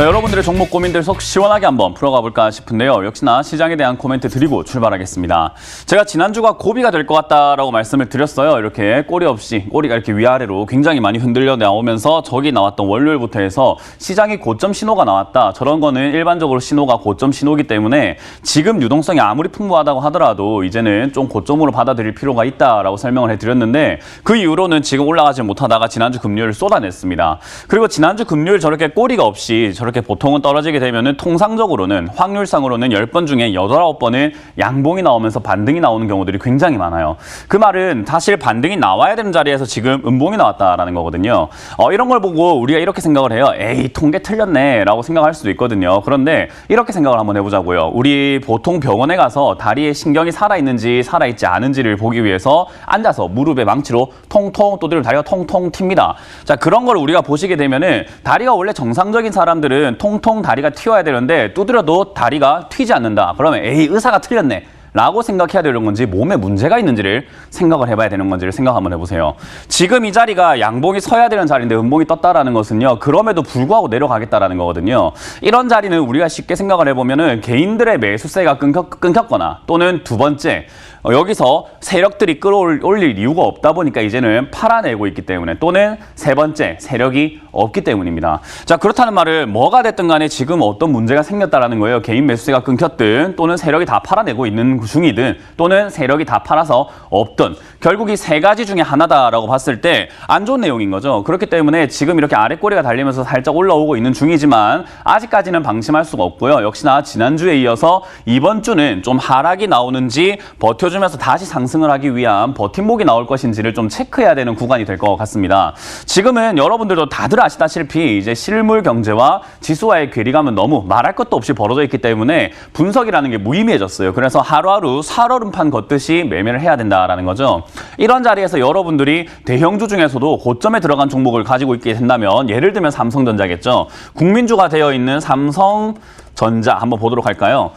자, 여러분들의 종목 고민들 속 시원하게 한번 풀어가 볼까 싶은데요. 역시나 시장에 대한 코멘트 드리고 출발하겠습니다. 제가 지난주가 고비가 될 것 같다라고 말씀을 드렸어요. 이렇게 꼬리 없이 꼬리가 이렇게 위아래로 굉장히 많이 흔들려 나오면서 저기 나왔던 월요일부터 해서 시장이 고점 신호가 나왔다. 저런 거는 일반적으로 신호가 고점 신호기 때문에 지금 유동성이 아무리 풍부하다고 하더라도 이제는 좀 고점으로 받아들일 필요가 있다라고 설명을 해드렸는데 그 이후로는 지금 올라가지 못하다가 지난주 금요일 쏟아냈습니다. 그리고 지난주 금요일 저렇게 꼬리가 없이 저렇게 보통은 떨어지게 되면은 통상적으로는 확률상으로는 10번 중에 8, 9번은 양봉이 나오면서 반등이 나오는 경우들이 굉장히 많아요. 그 말은 사실 반등이 나와야 되는 자리에서 지금 음봉이 나왔다라는 거거든요. 이런 걸 보고 우리가 이렇게 생각을 해요. 에이, 통계 틀렸네 라고 생각할 수도 있거든요. 그런데 이렇게 생각을 한번 해보자고요. 우리 보통 병원에 가서 다리에 신경이 살아있는지 살아있지 않은지를 보기 위해서 앉아서 무릎에 망치로 통통 두드리면 다리가 통통 튑니다. 자, 그런 걸 우리가 보시게 되면은 다리가 원래 정상적인 사람들은 통통 다리가 튀어야 되는데 두드려도 다리가 튀지 않는다. 그러면 에이, 의사가 틀렸네 라고 생각해야 되는 건지 몸에 문제가 있는지를 생각을 해봐야 되는 건지를 생각 한번 해보세요. 지금 이 자리가 양봉이 서야 되는 자리인데 음봉이 떴다라는 것은요. 그럼에도 불구하고 내려가겠다라는 거거든요. 이런 자리는 우리가 쉽게 생각을 해보면은 개인들의 매수세가 끊겼거나 또는 두 번째 여기서 세력들이 끌어올릴 이유가 없다 보니까 이제는 팔아내고 있기 때문에 또는 세 번째 세력이 없기 때문입니다. 자, 그렇다는 말은 뭐가 됐든 간에 지금 어떤 문제가 생겼다라는 거예요. 개인 매수세가 끊겼든 또는 세력이 다 팔아내고 있는 중이든 또는 세력이 다 팔아서 없든 결국 이 세 가지 중에 하나다라고 봤을 때 안 좋은 내용인 거죠. 그렇기 때문에 지금 이렇게 아랫꼬리가 달리면서 살짝 올라오고 있는 중이지만 아직까지는 방심할 수가 없고요. 역시나 지난주에 이어서 이번 주는 좀 하락이 나오는지 버텨주면서 다시 상승을 하기 위한 버팀목이 나올 것인지를 좀 체크해야 되는 구간이 될 것 같습니다. 지금은 여러분들도 다들 아시다시피 이제 실물 경제와 지수와의 괴리감은 너무 말할 것도 없이 벌어져 있기 때문에 분석이라는 게 무의미해졌어요. 그래서 하루하루 살얼음판 걷듯이 매매를 해야 된다라는 거죠. 이런 자리에서 여러분들이 대형주 중에서도 고점에 들어간 종목을 가지고 있게 된다면 예를 들면 삼성전자겠죠. 국민주가 되어 있는 삼성전자 한번 보도록 할까요?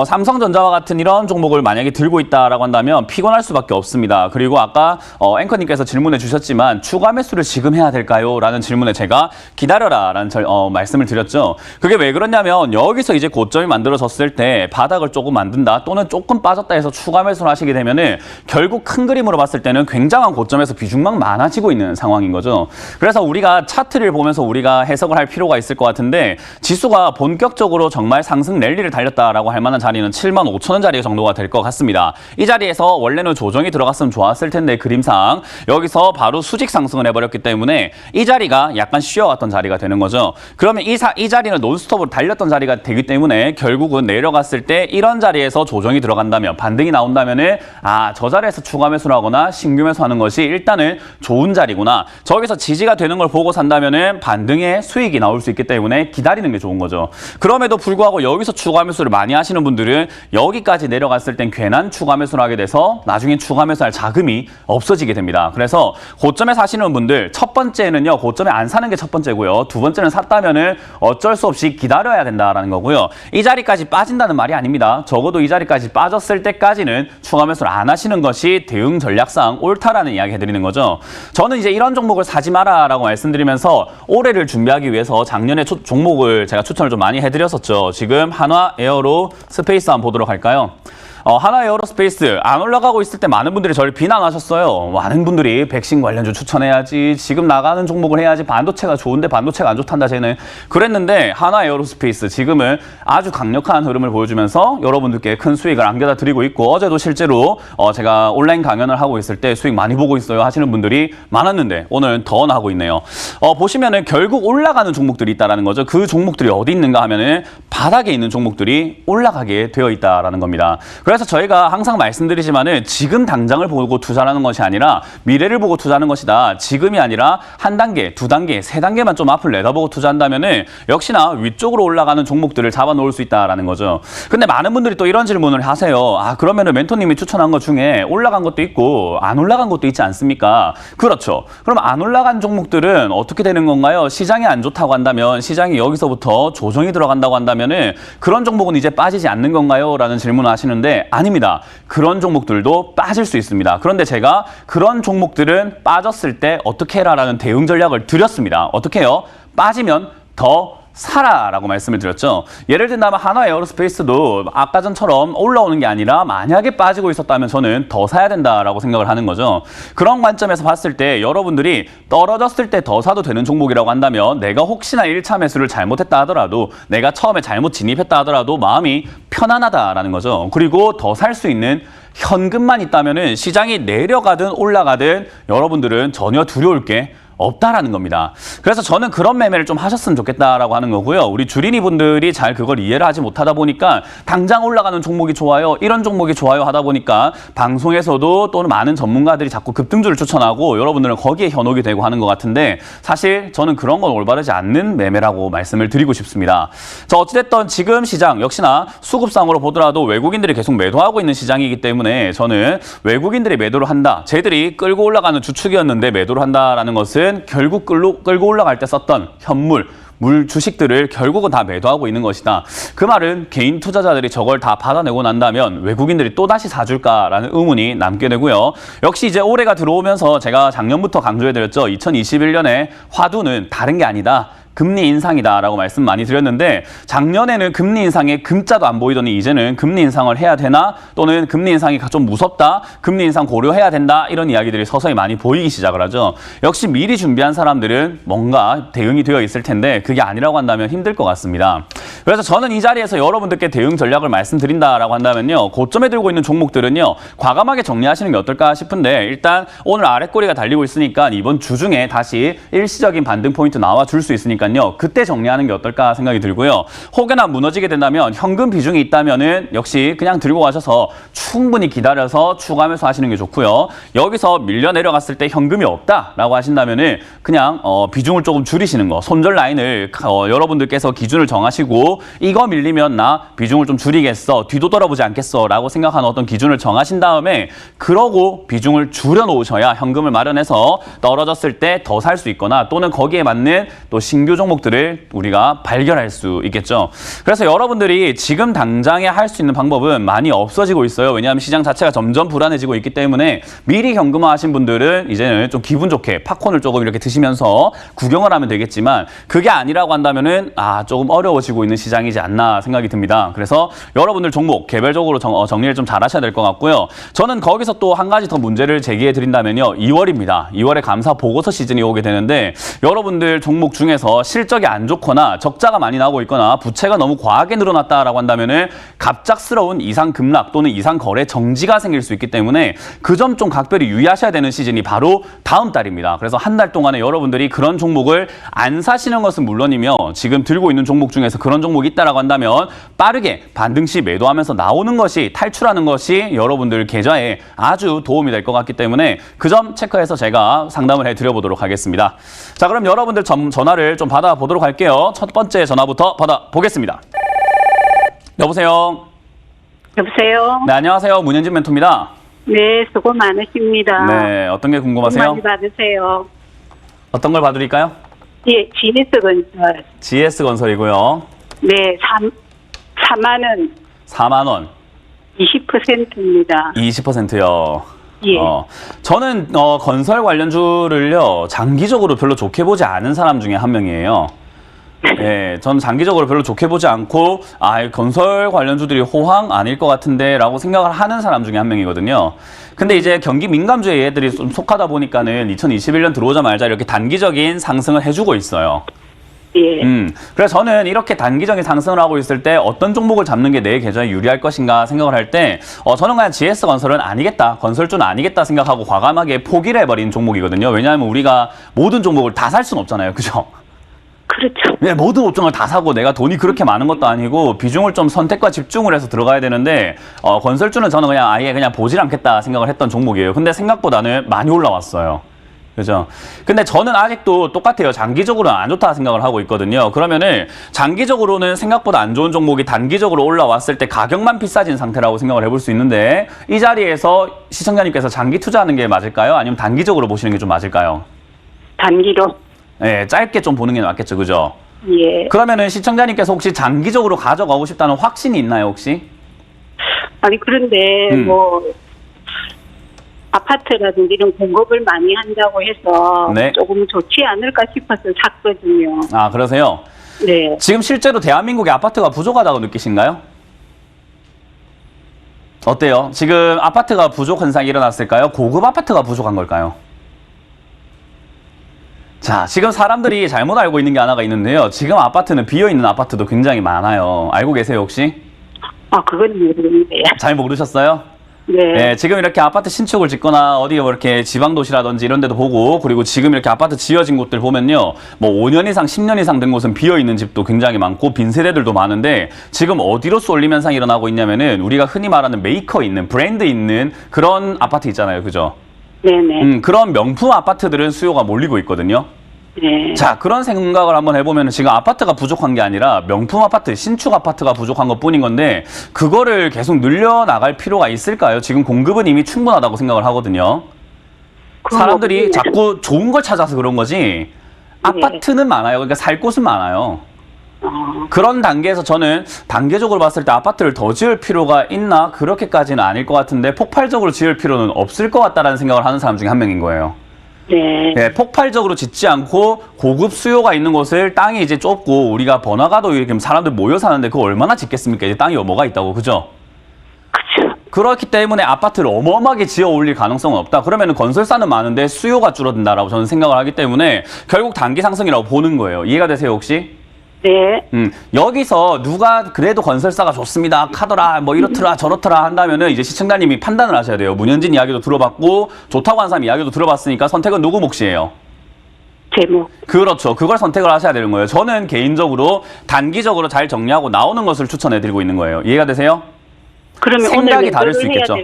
삼성전자와 같은 이런 종목을 만약에 들고 있다라고 한다면 피곤할 수밖에 없습니다. 그리고 아까 앵커님께서 질문해 주셨지만 추가 매수를 지금 해야 될까요? 라는 질문에 제가 기다려라 라는 말씀을 드렸죠. 그게 왜 그러냐면 여기서 이제 고점이 만들어졌을 때 바닥을 조금 만든다 또는 조금 빠졌다 해서 추가 매수를 하시게 되면은 결국 큰 그림으로 봤을 때는 굉장한 고점에서 비중만 많아지고 있는 상황인 거죠. 그래서 우리가 차트를 보면서 우리가 해석을 할 필요가 있을 것 같은데 지수가 본격적으로 정말 상승 랠리를 달렸다라고 할 만한 자리는 75,000원 자리 정도가 될 것 같습니다. 이 자리에서 원래는 조정이 들어갔으면 좋았을 텐데 그림상 여기서 바로 수직 상승을 해버렸기 때문에 이 자리가 약간 쉬어갔던 자리가 되는 거죠. 그러면 이 자리는 논스톱으로 달렸던 자리가 되기 때문에 결국은 내려갔을 때 이런 자리에서 조정이 들어간다면 반등이 나온다면은 저 자리에서 추가 매수를 하거나 신규 매수하는 것이 일단은 좋은 자리구나. 저기서 지지가 되는 걸 보고 산다면은 반등의 수익이 나올 수 있기 때문에 기다리는 게 좋은 거죠. 그럼에도 불구하고 여기서 추가 매수를 많이 하시는 분들은 여기까지 내려갔을 땐 괜한 추가 매수를 하게 돼서 나중에 추가 매수할 자금이 없어지게 됩니다. 그래서 고점에 사시는 분들 첫 번째는요. 고점에 안 사는 게 첫 번째고요. 두 번째는 샀다면은 어쩔 수 없이 기다려야 된다라는 거고요. 이 자리까지 빠진다는 말이 아닙니다. 적어도 이 자리까지 빠졌을 때까지는 추가 매수를 안 하시는 것이 대응 전략상 옳다라는 이야기 해드리는 거죠. 저는 이제 이런 종목을 사지 마라라고 말씀드리면서 올해를 준비하기 위해서 작년에 종목을 제가 추천을 좀 많이 해드렸었죠. 지금 한화 에어로 스페이스 한번 보도록 할까요? 하나 에어로스페이스 안 올라가고 있을 때 많은 분들이 저를 비난하셨어요. 많은 분들이 백신 관련주 추천해야지, 지금 나가는 종목을 해야지, 반도체가 좋은데 반도체가 안 좋단다 쟤는. 그랬는데 하나 에어로스페이스 지금은 아주 강력한 흐름을 보여주면서 여러분들께 큰 수익을 안겨다 드리고 있고 어제도 실제로 제가 온라인 강연을 하고 있을 때 수익 많이 보고 있어요 하시는 분들이 많았는데 오늘은 더 나오고 있네요. 보시면은 결국 올라가는 종목들이 있다라는 거죠. 그 종목들이 어디 있는가 하면은 바닥에 있는 종목들이 올라가게 되어 있다라는 겁니다. 그래서 저희가 항상 말씀드리지만은 지금 당장을 보고 투자하는 것이 아니라 미래를 보고 투자하는 것이다. 지금이 아니라 한 단계, 두 단계, 세 단계만 좀 앞을 내다보고 투자한다면은 역시나 위쪽으로 올라가는 종목들을 잡아놓을 수 있다라는 거죠. 근데 많은 분들이 또 이런 질문을 하세요. 그러면은 멘토님이 추천한 것 중에 올라간 것도 있고 안 올라간 것도 있지 않습니까? 그렇죠. 그럼 안 올라간 종목들은 어떻게 되는 건가요? 시장이 안 좋다고 한다면, 시장이 여기서부터 조정이 들어간다고 한다면은 그런 종목은 이제 빠지지 않는 건가요? 라는 질문을 하시는데 아닙니다. 그런 종목들도 빠질 수 있습니다. 그런데 제가 그런 종목들은 빠졌을 때 어떻게 해라라는 대응 전략을 드렸습니다. 어떻게 해요? 빠지면 더 사라라고 말씀을 드렸죠. 예를 든다면 한화 에어로스페이스도 아까 전처럼 올라오는 게 아니라 만약에 빠지고 있었다면 저는 더 사야 된다라고 생각을 하는 거죠. 그런 관점에서 봤을 때 여러분들이 떨어졌을 때 더 사도 되는 종목이라고 한다면 내가 혹시나 1차 매수를 잘못했다 하더라도 내가 처음에 잘못 진입했다 하더라도 마음이 편안하다라는 거죠. 그리고 더 살 수 있는 현금만 있다면은 시장이 내려가든 올라가든 여러분들은 전혀 두려울 게 없다라는 겁니다. 그래서 저는 그런 매매를 좀 하셨으면 좋겠다라고 하는 거고요. 우리 주린이 분들이 잘 그걸 이해를 하지 못하다 보니까 당장 올라가는 종목이 좋아요, 이런 종목이 좋아요 하다 보니까 방송에서도 또는 많은 전문가들이 자꾸 급등주를 추천하고 여러분들은 거기에 현혹이 되고 하는 것 같은데 사실 저는 그런 건 올바르지 않는 매매라고 말씀을 드리고 싶습니다. 자, 어찌됐든 지금 시장 역시나 수급상으로 보더라도 외국인들이 계속 매도하고 있는 시장이기 때문에 저는 외국인들이 매도를 한다, 쟤들이 끌고 올라가는 주축이었는데 매도를 한다라는 것은 결국 끌고 올라갈 때 썼던 현물, 물 주식들을 결국은 다 매도하고 있는 것이다. 그 말은 개인 투자자들이 저걸 다 받아내고 난다면 외국인들이 또다시 사줄까라는 의문이 남게 되고요. 역시 이제 올해가 들어오면서 제가 작년부터 강조해드렸죠. 2021년에 화두는 다른 게 아니다. 금리 인상이다라고 말씀 많이 드렸는데 작년에는 금리 인상에 금자도 안 보이더니 이제는 금리 인상을 해야 되나 또는 금리 인상이 좀 무섭다, 금리 인상 고려해야 된다 이런 이야기들이 서서히 많이 보이기 시작을 하죠. 역시 미리 준비한 사람들은 뭔가 대응이 되어 있을 텐데 그게 아니라고 한다면 힘들 것 같습니다. 그래서 저는 이 자리에서 여러분들께 대응 전략을 말씀드린다라고 한다면요. 고점에 들고 있는 종목들은요. 과감하게 정리하시는 게 어떨까 싶은데 일단 오늘 아랫꼬리가 달리고 있으니까 이번 주 중에 다시 일시적인 반등 포인트 나와줄 수 있으니까 그때 정리하는 게 어떨까 생각이 들고요. 혹여나 무너지게 된다면 현금 비중이 있다면은 역시 그냥 들고 가셔서 충분히 기다려서 추가 매수하시는 게 좋고요. 여기서 밀려 내려갔을 때 현금이 없다라고 하신다면은 그냥 비중을 조금 줄이시는 거. 손절 라인을 여러분들께서 기준을 정하시고 이거 밀리면 나 비중을 좀 줄이겠어, 뒤도 돌아보지 않겠어라고 생각하는 어떤 기준을 정하신 다음에 그러고 비중을 줄여 놓으셔야 현금을 마련해서 떨어졌을 때 더 살 수 있거나 또는 거기에 맞는 또 신규 종목들을 우리가 발견할 수 있겠죠. 그래서 여러분들이 지금 당장에 할 수 있는 방법은 많이 없어지고 있어요. 왜냐하면 시장 자체가 점점 불안해지고 있기 때문에 미리 현금화 하신 분들은 이제는 좀 기분 좋게 팝콘을 조금 이렇게 드시면서 구경을 하면 되겠지만 그게 아니라고 한다면은 조금 어려워지고 있는 시장이지 않나 생각이 듭니다. 그래서 여러분들 종목 개별적으로 정리를 좀 잘 하셔야 될 것 같고요. 저는 거기서 또 한 가지 더 문제를 제기해 드린다면요. 2월입니다. 2월에 감사 보고서 시즌이 오게 되는데 여러분들 종목 중에서 실적이 안 좋거나 적자가 많이 나오고 있거나 부채가 너무 과하게 늘어났다라고 한다면은 갑작스러운 이상 급락 또는 이상 거래 정지가 생길 수 있기 때문에 그 점 좀 각별히 유의하셔야 되는 시즌이 바로 다음 달입니다. 그래서 한 달 동안에 여러분들이 그런 종목을 안 사시는 것은 물론이며 지금 들고 있는 종목 중에서 그런 종목이 있다라고 한다면 빠르게 반등 시 매도하면서 나오는 것이 탈출하는 것이 여러분들 계좌에 아주 도움이 될 것 같기 때문에 그 점 체크해서 제가 상담을 해드려보도록 하겠습니다. 자, 그럼 여러분들 전화를 좀 받아보도록 할게요. 첫 번째 전화부터 받아보겠습니다. 여보세요? 여보세요? 네, 안녕하세요. 문현진 멘토입니다. 네, 수고 많으십니다. 네, 어떤 게 궁금하세요? 많이 받으세요. 어떤 걸 봐드릴까요? 예, GS건설. GS건설이고요. 네, 4만 원. 4만 원. 20%입니다. 20%요. 예. 저는 건설 관련주를요 장기적으로 별로 좋게 보지 않은 사람 중에 한 명이에요. 예, 전 장기적으로 별로 좋게 보지 않고 건설 관련주들이 호황 아닐 것 같은데라고 생각을 하는 사람 중에 한 명이거든요. 근데 이제 경기 민감주에 얘들이 좀 속하다 보니까는 2021년 들어오자마자 이렇게 단기적인 상승을 해주고 있어요. 예. 그래서 저는 이렇게 단기적인 상승을 하고 있을 때 어떤 종목을 잡는 게 내 계좌에 유리할 것인가 생각을 할 때 저는 그냥 GS건설은 아니겠다, 건설주는 아니겠다 생각하고 과감하게 포기를 해버린 종목이거든요. 왜냐하면 우리가 모든 종목을 다 살 수는 없잖아요. 그죠? 그렇죠. 네, 모든 업종을 다 사고 내가 돈이 그렇게 많은 것도 아니고 비중을 좀 선택과 집중을 해서 들어가야 되는데 건설주는 저는 그냥 아예 그냥 보질 않겠다 생각을 했던 종목이에요. 근데 생각보다는 많이 올라왔어요. 그죠? 근데 저는 아직도 똑같아요. 장기적으로는 안 좋다 생각을 하고 있거든요. 그러면은 장기적으로는 생각보다 안 좋은 종목이 단기적으로 올라왔을 때 가격만 비싸진 상태라고 생각을 해볼 수 있는데 이 자리에서 시청자님께서 장기 투자하는 게 맞을까요? 아니면 단기적으로 보시는 게 좀 맞을까요? 단기로. 네, 짧게 좀 보는 게 맞겠죠. 그죠? 예. 그러면은 시청자님께서 혹시 장기적으로 가져가고 싶다는 확신이 있나요, 혹시? 아니, 그런데 아파트라든지 이런 공급을 많이 한다고 해서 네. 조금 좋지 않을까 싶어서 샀거든요. 그러세요? 네. 지금 실제로 대한민국의 아파트가 부족하다고 느끼신가요? 어때요? 지금 아파트가 부족 현상이 일어났을까요? 고급 아파트가 부족한 걸까요? 자, 지금 사람들이 잘못 알고 있는 게 하나가 있는데요. 지금 아파트는 비어있는 아파트도 굉장히 많아요. 알고 계세요, 혹시? 그건 모르겠는데. 잘 모르셨어요? 네. 네, 지금 이렇게 아파트 신축을 짓거나 어디 뭐 이렇게 지방도시라든지 이런 데도 보고, 그리고 지금 이렇게 아파트 지어진 곳들 보면요. 뭐 5년 이상, 10년 이상 된 곳은 비어있는 집도 굉장히 많고 빈세대들도 많은데, 지금 어디로 쏠림 현상이 일어나고 있냐면은 우리가 흔히 말하는 메이커 있는, 브랜드 있는 그런 아파트 있잖아요. 그죠? 네네. 그런 명품 아파트들은 수요가 몰리고 있거든요. 네. 자, 그런 생각을 한번 해보면 지금 아파트가 부족한 게 아니라 명품 아파트, 신축 아파트가 부족한 것 뿐인 건데, 그거를 계속 늘려나갈 필요가 있을까요? 지금 공급은 이미 충분하다고 생각을 하거든요. 그건 사람들이 없네. 자꾸 좋은 걸 찾아서 그런 거지, 아파트는 많아요. 그러니까 살 곳은 많아요. 그런 단계에서 저는 단계적으로 봤을 때 아파트를 더 지을 필요가 있나? 그렇게까지는 아닐 것 같은데, 폭발적으로 지을 필요는 없을 것 같다라는 생각을 하는 사람 중에 한 명인 거예요. 네. 네, 폭발적으로 짓지 않고 고급 수요가 있는 곳을 땅이 이제 좁고 우리가 번화가도 이렇게 사람들 모여 사는데 그거 얼마나 짓겠습니까? 이제 땅이 뭐가 있다고, 그죠? 그쵸. 그렇기 때문에 아파트를 어마어마하게 지어 올릴 가능성은 없다. 그러면 건설사는 많은데 수요가 줄어든다라고 저는 생각을 하기 때문에 결국 단기 상승이라고 보는 거예요. 이해가 되세요, 혹시? 네. 여기서 누가 그래도 건설사가 좋습니다, 카더라, 뭐 이렇더라 저렇더라 한다면은 이제 시청자님이 판단을 하셔야 돼요. 문현진 이야기도 들어봤고 좋다고 한 사람 이야기도 들어봤으니까 선택은 누구 몫이에요? 제목. 그렇죠. 그걸 선택을 하셔야 되는 거예요. 저는 개인적으로 단기적으로 잘 정리하고 나오는 것을 추천해드리고 있는 거예요. 이해가 되세요? 그러면 생각이 다를 수 있겠죠.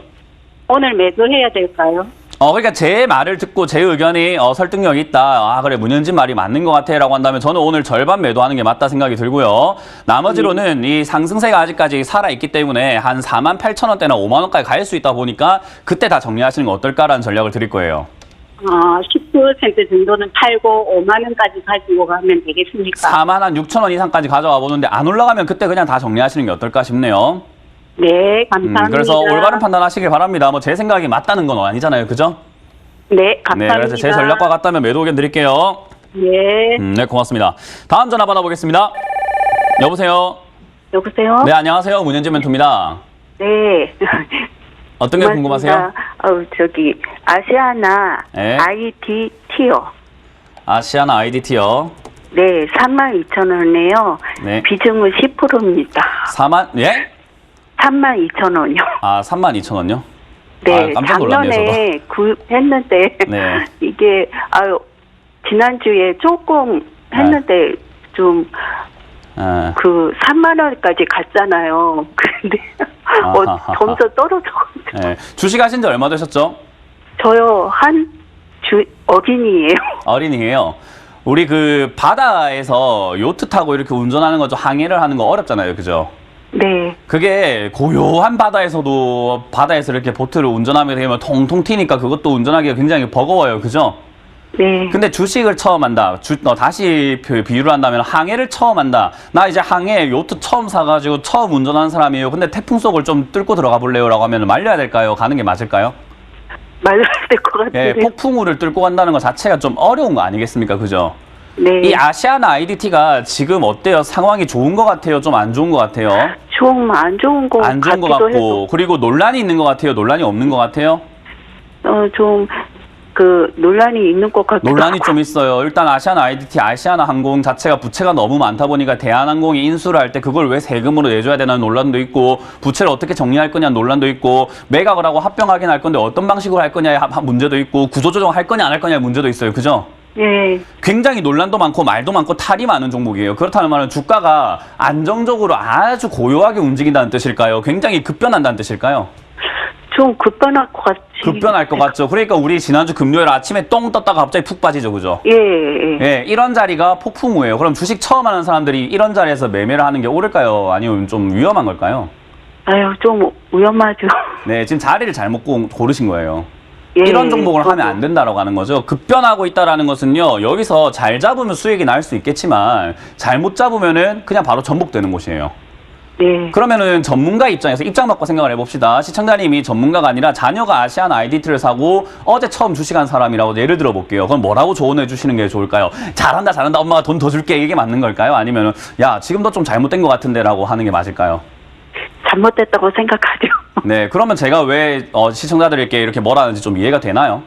오늘 매도해야 될까요? 그러니까 제 말을 듣고 제 의견이 설득력이 있다. 아, 그래, 문현진 말이 맞는 것 같아 라고 한다면 저는 오늘 절반 매도하는 게 맞다 생각이 들고요. 나머지로는 이 상승세가 아직까지 살아있기 때문에 한 48,000원대나 5만 원까지 갈 수 있다 보니까 그때 다 정리하시는 거 어떨까라는 전략을 드릴 거예요. 10% 정도는 팔고 5만 원까지 가지고 가면 되겠습니까? 4만 한 6천 원 이상까지 가져와 보는데 안 올라가면 그때 그냥 다 정리하시는 게 어떨까 싶네요. 네, 감사합니다. 그래서 올바른 판단하시길 바랍니다. 뭐 제 생각이 맞다는 건 아니잖아요. 그죠? 네, 네, 감사합니다. 그래서 제 전략과 같다면 매도 의견 드릴게요. 네. 네, 고맙습니다. 다음 전화 받아보겠습니다. 여보세요? 여보세요? 네, 안녕하세요. 문현진 멘토입니다. 네. 어떤 게 궁금하세요? 아시아나 네. IDT요. 아시아나 IDT요. 네, 32,000원이에요. 네. 비중은 10%입니다. 4만, 예? 32,000원이요. 32,000원요? 네, 깜짝 놀랐네요, 작년에 구입했는데 네. 이게 지난주에 조금 했는데 좀 예. 3만 원까지 갔잖아요. 근데 아하하하. 점점 떨어져. 예. 주식 하신 지 얼마 되셨죠? 저요 어린이에요. 어린이에요. 우리 그 바다에서 요트 타고 이렇게 운전하는 거 좀 항해를 하는 거 어렵잖아요. 그죠? 네. 그게 고요한 바다에서도 바다에서 이렇게 보트를 운전하게 되면 통통 튀니까 그것도 운전하기가 굉장히 버거워요. 그죠? 네. 근데 주식을 처음 한다. 다시 비유를 한다면 항해를 처음 한다. 나 이제 항해 요트 처음 사가지고 처음 운전하는 사람이에요. 근데 태풍 속을 좀 뚫고 들어가 볼래요? 라고 하면 말려야 될까요? 가는 게 맞을까요? 말려야 될 것 같아요. 예, 폭풍우를 뚫고 간다는 것 자체가 좀 어려운 거 아니겠습니까? 그죠? 네. 이 아시아나 IDT가 지금 어때요? 상황이 좋은 것 같아요? 좀 안 좋은 것 같아요? 좀 안 좋은 거 안 좋은 것 같기도 같고, 해도 그리고 논란이 있는 것 같아요? 논란이 없는 것 같아요? 좀 논란이 있는 것 같기도 논란이 하고. 좀 있어요. 일단 아시아나 IDT, 아시아나 항공 자체가 부채가 너무 많다 보니까 대한항공이 인수를 할 때 그걸 왜 세금으로 내줘야 되는 논란도 있고, 부채를 어떻게 정리할 거냐 논란도 있고, 매각을 하고 합병하긴 할 건데 어떤 방식으로 할 거냐의 문제도 있고, 구조조정 할 거냐 안 할 거냐의 문제도 있어요. 그죠? 네. 굉장히 논란도 많고 말도 많고 탈이 많은 종목이에요. 그렇다는 말은 주가가 안정적으로 아주 고요하게 움직인다는 뜻일까요? 굉장히 급변한다는 뜻일까요? 좀 급변할 것 같지. 급변할 것 같죠. 그러니까 우리 지난주 금요일 아침에 똥 떴다가 갑자기 푹 빠지죠. 그죠? 예, 예. 예, 이런 자리가 폭풍우예요. 그럼 주식 처음 하는 사람들이 이런 자리에서 매매를 하는 게 옳을까요? 아니면 좀 위험한 걸까요? 아유, 좀 위험하죠. 네, 지금 자리를 잘못 고르신 거예요. 예, 이런 종목을 저도. 하면 안 된다라고 하는 거죠. 급변하고 있다라는 것은요, 여기서 잘 잡으면 수익이 날 수 있겠지만 잘못 잡으면은 그냥 바로 전복되는 곳이에요. 네. 그러면은 전문가 입장에서 입장 바꿔 생각을 해봅시다. 시청자님이 전문가가 아니라 자녀가 아시안 IDT를 사고 어제 처음 주식한 사람이라고 예를 들어 볼게요. 그럼 뭐라고 조언해 주시는 게 좋을까요? 잘한다, 잘한다, 엄마가 돈 더 줄게, 이게 맞는 걸까요? 아니면은 야, 지금도 좀 잘못된 것 같은데라고 하는 게 맞을까요? 잘못됐다고 생각하죠. 네, 그러면 제가 왜 시청자들에게 이렇게 뭐라는지 좀 이해가 되나요?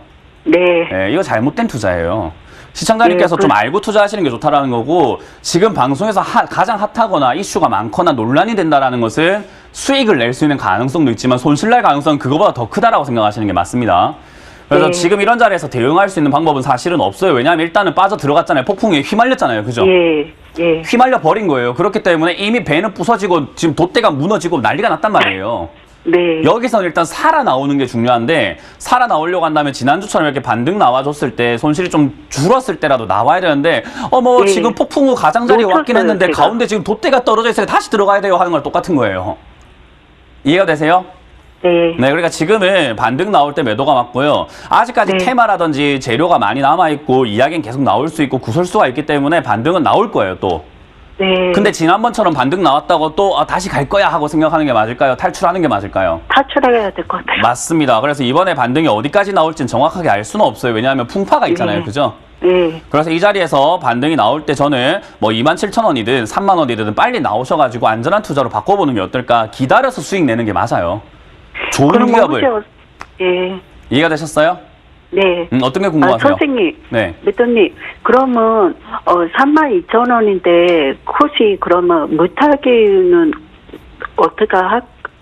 네. 네, 이거 잘못된 투자예요. 시청자님께서 네, 좀 알고 투자하시는 게 좋다라는 거고, 지금 방송에서 가장 핫하거나 이슈가 많거나 논란이 된다라는 것은 수익을 낼 수 있는 가능성도 있지만 손실 날 가능성은 그거보다 더 크다라고 생각하시는 게 맞습니다. 그래서 네. 지금 이런 자리에서 대응할 수 있는 방법은 사실은 없어요. 왜냐하면 일단은 빠져 들어갔잖아요. 폭풍에 휘말렸잖아요. 그죠? 예. 예. 휘말려 버린 거예요. 그렇기 때문에 이미 배는 부서지고 지금 돛대가 무너지고 난리가 났단 말이에요. 네. 여기서는 일단 살아나오는 게 중요한데, 살아나오려고 한다면 지난주처럼 이렇게 반등 나와줬을 때 손실이 좀 줄었을 때라도 나와야 되는데 네. 지금 폭풍 후 가장자리에 왔긴 놓쳤어요, 했는데 제가. 가운데 지금 돛대가 떨어져 있어요. 다시 들어가야 돼요 하는 거랑 똑같은 거예요. 이해가 되세요? 네. 네, 그러니까 지금은 반등 나올 때 매도가 맞고요. 아직까지 네. 테마라든지 재료가 많이 남아있고 이야기는 계속 나올 수 있고 구설수가 있기 때문에 반등은 나올 거예요, 또. 네. 근데 지난번처럼 반등 나왔다고 또 다시 갈 거야 하고 생각하는 게 맞을까요? 탈출하는 게 맞을까요? 탈출해야 될 것 같아요. 맞습니다. 그래서 이번에 반등이 어디까지 나올지는 정확하게 알 수는 없어요. 왜냐하면 풍파가 있잖아요. 네. 그죠? 네. 그래서 이 자리에서 반등이 나올 때 저는 뭐 27,000원이든 3만원이든 빨리 나오셔가지고 안전한 투자로 바꿔보는 게 어떨까? 기다려서 수익 내는 게 맞아요. 좋은 그럼 기업을. 예. 이해가 되셨어요? 네. 어떤 게 궁금하세요? 선생님. 네. 매도님, 그러면 32,000원인데 혹시 그러면 무탈기는 어떻게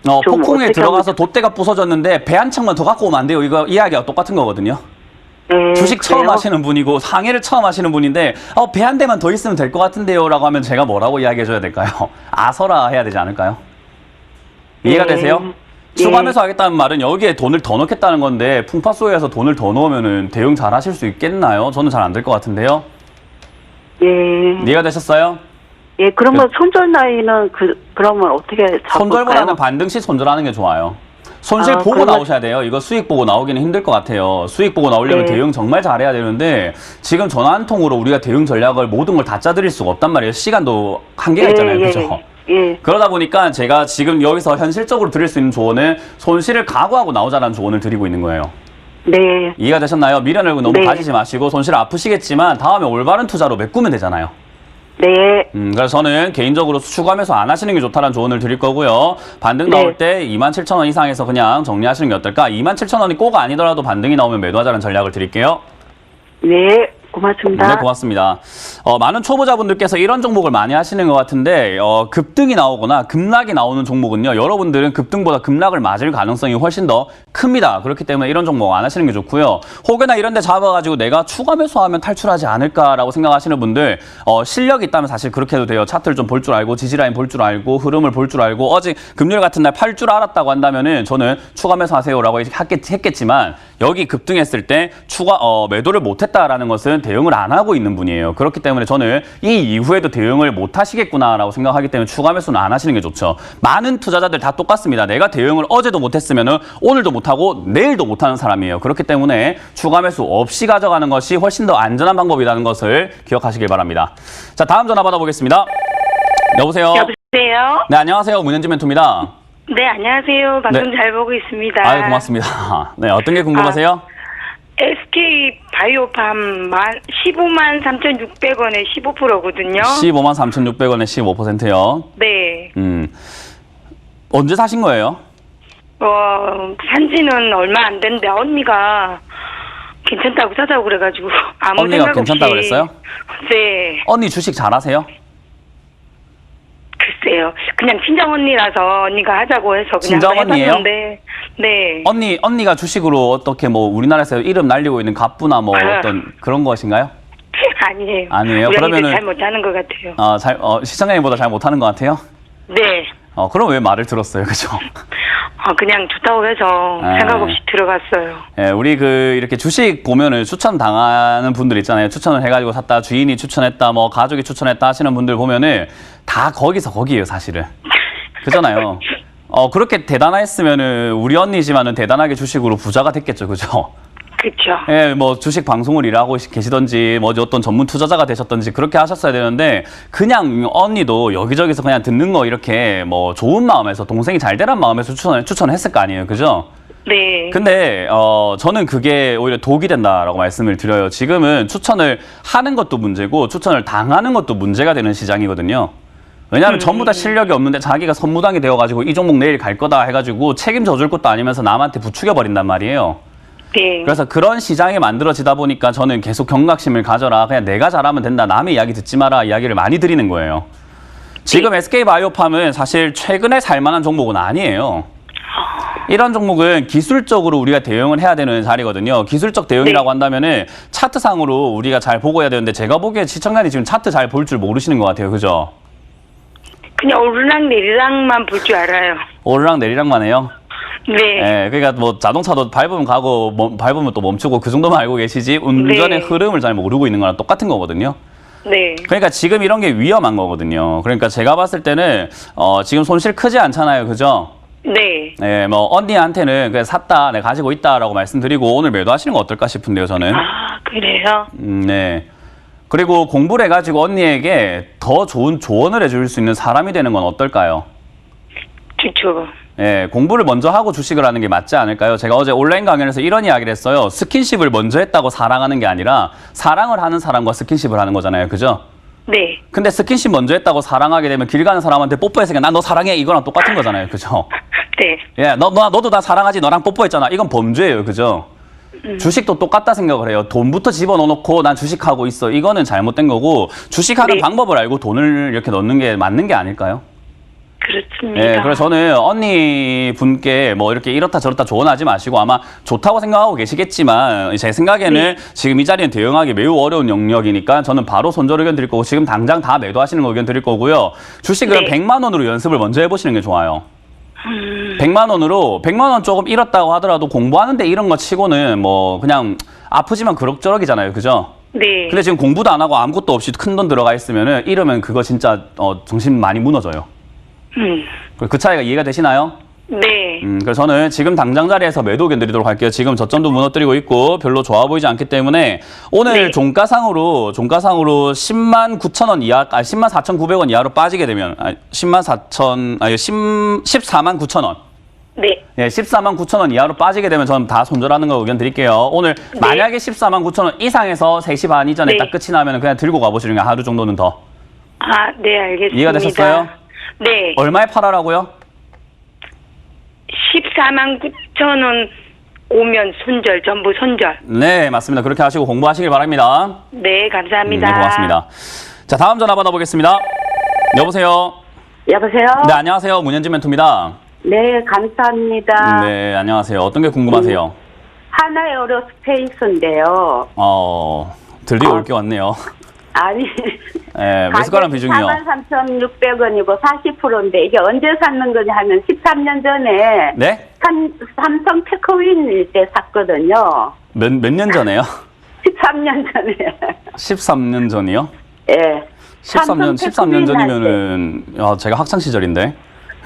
좀 폭풍에 어떻게 들어가서 돛대가 부서졌는데 배 한 척만 더 갖고 오면 안 돼요. 이거 이야기가 똑같은 거거든요. 네, 주식 처음 그래요? 하시는 분이고 상해를 처음 하시는 분인데 배 한 대만 더 있으면 될 것 같은데요 라고 하면 제가 뭐라고 이야기해 줘야 될까요? 아서라 해야 되지 않을까요? 이해가 네. 되세요? 네. 추가하면서 하겠다는 말은 여기에 돈을 더 넣겠다는 건데 풍파 속에서 돈을 더 넣으면은 대응 잘 하실 수 있겠나요? 저는 잘 안 될 것 같은데요. 예. 이해가 되셨어요? 예, 그러면 손절 나이는 그러면 어떻게 잡을까요? 손절보다는 반등 시 손절하는 게 좋아요. 손실 보고 그러면- 나오셔야 돼요. 이거 수익 보고 나오기는 힘들 것 같아요. 수익 보고 나오려면 네. 대응 정말 잘해야 되는데 지금 전화 한 통으로 우리가 대응 전략을 모든 걸 다 짜드릴 수가 없단 말이에요. 시간도 한계가 있잖아요. 그죠? 예. 그러다 보니까 제가 지금 여기서 현실적으로 드릴 수 있는 조언은 손실을 각오하고 나오자라는 조언을 드리고 있는 거예요. 네. 이해가 되셨나요? 미련을 너무 네. 가지지 마시고 손실 아프시겠지만 다음에 올바른 투자로 메꾸면 되잖아요. 네. 그래서 저는 개인적으로 추가하면서 안 하시는 게 좋다는 조언을 드릴 거고요. 반등 네. 나올 때 27,000원 이상에서 그냥 정리하시는 게 어떨까? 27,000원이 꼭 아니더라도 반등이 나오면 매도하자는 전략을 드릴게요. 네. 고맙습니다. 네, 고맙습니다. 많은 초보자분들께서 이런 종목을 많이 하시는 것 같은데 급등이 나오거나 급락이 나오는 종목은요. 여러분들은 급등보다 급락을 맞을 가능성이 훨씬 더 큽니다. 그렇기 때문에 이런 종목 안 하시는 게 좋고요. 혹여나 이런 데 잡아가지고 내가 추가 매수하면 탈출하지 않을까라고 생각하시는 분들 실력이 있다면 사실 그렇게 해도 돼요. 차트를 좀 볼 줄 알고 지지라인 볼 줄 알고 흐름을 볼 줄 알고 어제 금요일 같은 날 팔 줄 알았다고 한다면은 저는 추가 매수하세요라고 했겠지만 여기 급등했을 때 추가 매도를 못했다라는 것은 대응을 안 하고 있는 분이에요. 그렇기 때문에 저는 이 이후에도 대응을 못 하시겠구나라고 생각하기 때문에 추가 매수는 안 하시는 게 좋죠. 많은 투자자들 다 똑같습니다. 내가 대응을 어제도 못했으면은 오늘도 못하고 내일도 못하는 사람이에요. 그렇기 때문에 추가 매수 없이 가져가는 것이 훨씬 더 안전한 방법이라는 것을 기억하시길 바랍니다. 자, 다음 전화 받아보겠습니다. 여보세요. 여보세요? 네, 안녕하세요. 문현지 멘토입니다. 네, 안녕하세요. 방송 네. 잘 보고 있습니다. 아유, 고맙습니다. 네, 어떤 게 궁금하세요? SK 바이오팜 153,600원에 15%거든요. 15만 3,600원에 15%요. 네. 언제 사신 거예요? 산지는 얼마 안 됐는데 언니가 괜찮다고 사자고 그래가지고 아무 언니가 생각 괜찮다고 없이. 그랬어요? 네. 언니 주식 잘하세요? 글쎄요. 그냥 친정 언니라서 언니가 하자고 해서 그냥 친정 한번 언니예요? 해봤는데 네. 언니가 주식으로 어떻게 뭐 우리나라에서 이름 날리고 있는 갑부나 뭐 아. 어떤 그런 것인가요? 아니에요. 아니에요? 우리 언니들 그러면은- 잘 못하는 것 같아요. 시청자님보다 잘 못하는 것 같아요? 네. 그럼 왜 말을 들었어요? 그죠? 그냥 좋다고 해서 아. 생각 없이 들어갔어요. 예, 우리 이렇게 주식 보면은 추천 당하는 분들 있잖아요. 추천을 해가지고 샀다, 주인이 추천했다, 뭐 가족이 추천했다 하시는 분들 보면은 다 거기에요, 사실은. 그잖아요. 그렇게 대단했으면은 우리 언니지만은 대단하게 주식으로 부자가 됐겠죠, 그죠? 그렇죠. 예, 뭐 주식 방송을 일하고 계시던지 뭐 어떤 전문 투자자가 되셨던지 그렇게 하셨어야 되는데 그냥 언니도 여기저기서 그냥 듣는 거 이렇게 뭐 좋은 마음에서 동생이 잘 되란 마음에서 추천했을 거 아니에요, 그죠? 네. 근데 저는 그게 오히려 독이 된다라고 말씀을 드려요. 지금은 추천을 하는 것도 문제고 추천을 당하는 것도 문제가 되는 시장이거든요. 왜냐하면 전부 다 실력이 없는데 자기가 선무당이 되어가지고 이 종목 내일 갈 거다 해가지고 책임져 줄 것도 아니면서 남한테 부추겨 버린단 말이에요. 네. 그래서 그런 시장이 만들어지다 보니까 저는 계속 경각심을 가져라. 그냥 내가 잘하면 된다. 남의 이야기 듣지 마라. 이야기를 많이 드리는 거예요. 지금 SK바이오팜은 사실 최근에 살만한 종목은 아니에요. 이런 종목은 기술적으로 우리가 대응을 해야 되는 자리거든요. 기술적 대응이라고 한다면은 차트상으로 우리가 잘 보고 해야 되는데 제가 보기에 시청자님 지금 차트 잘 볼 줄 모르시는 것 같아요. 그죠? 그냥 오르락 내리락만 볼 줄 알아요. 오르락 내리락만 해요. 네. 예, 그러니까 뭐 자동차도 밟으면 가고 밟으면 또 멈추고 그 정도만 알고 계시지 운전의 네. 흐름을 잘 모르고 있는 거랑 똑같은 거거든요. 네. 그러니까 지금 이런 게 위험한 거거든요. 그러니까 제가 봤을 때는 지금 손실 크지 않잖아요. 그죠? 네. 네, 뭐 언니한테는 그냥 샀다, 내가 가지고 있다라고 말씀드리고 오늘 매도하시는 거 어떨까 싶은데요, 저는. 아, 그래요? 네. 그리고 공부를 해가지고 언니에게 더 좋은 조언을 해줄 수 있는 사람이 되는 건 어떨까요? 좋죠. 예, 공부를 먼저 하고 주식을 하는 게 맞지 않을까요? 제가 어제 온라인 강연에서 이런 이야기를 했어요. 스킨십을 먼저 했다고 사랑하는 게 아니라 사랑을 하는 사람과 스킨십을 하는 거잖아요. 그죠? 네. 근데 스킨십 먼저 했다고 사랑하게 되면 길 가는 사람한테 뽀뽀했으니까 난 너 사랑해 이거랑 똑같은 거잖아요. 그죠? 네. 예, 너도 나 사랑하지 너랑 뽀뽀했잖아. 이건 범죄예요. 그죠? 주식도 똑같다 생각을 해요. 돈부터 집어넣어놓고 난 주식하고 있어. 이거는 잘못된 거고 주식하는 네. 방법을 알고 돈을 이렇게 넣는 게 맞는 게 아닐까요? 그렇습니다. 예, 그래서 저는 언니 분께 뭐 이렇게 이렇다 저렇다 조언하지 마시고 아마 좋다고 생각하고 계시겠지만 제 생각에는 지금 이 자리는 대응하기 매우 어려운 영역이니까 저는 바로 손절 의견 드릴 거고 지금 당장 다 매도하시는 거 의견 드릴 거고요. 주식은 네. 100만 원으로 연습을 먼저 해보시는 게 좋아요. 100만 원으로 100만 원 조금 잃었다고 하더라도 공부하는데 이런 거 치고는 뭐 그냥 아프지만 그럭저럭이잖아요. 그죠? 네. 근데 지금 공부도 안 하고 아무것도 없이 큰 돈 들어가 있으면은 이러면 그거 진짜 정신 많이 무너져요. 그 차이가 이해가 되시나요? 네. 그래서 저는 지금 당장 자리에서 매도 의견 드리도록 할게요. 지금 저점도 무너뜨리고 있고 별로 좋아 보이지 않기 때문에 오늘 네. 종가상으로 10만 9천 원 이하, 10만 4,900원 이하로 빠지게 되면 14만 9천 원. 네. 예, 14만 9천 원 이하로 빠지게 되면 저는 다 손절하는 거 의견 드릴게요. 오늘 만약에 14만 9천 원 이상에서 3시 반 이전에 네. 딱 끝이 나면 그냥 들고 가보시는 게 하루 정도는 더. 아, 네, 알겠습니다. 이해가 되셨어요? 네. 얼마에 팔아라고요? 14만 9천 원 오면 손절, 전부 손절. 네, 맞습니다. 그렇게 하시고 공부하시길 바랍니다. 네, 감사합니다. 네, 고맙습니다. 자, 다음 전화 받아보겠습니다. 여보세요? 여보세요? 네, 안녕하세요. 문현진 멘토입니다. 네, 감사합니다. 네, 안녕하세요. 어떤 게 궁금하세요? 하나에어로스페이스인데요. 드디어 올 게 왔네요. 아니, 네, 매수가랑 비중이요. 43,600원이고 40%인데 이게 언제 샀는 거냐 하면 13년 전에 네? 삼성 테크윈일 때 샀거든요. 몇 년 전에요? 13년 전에. 13년 전이요? 예. 13년 전이면은 제가 학창 시절인데.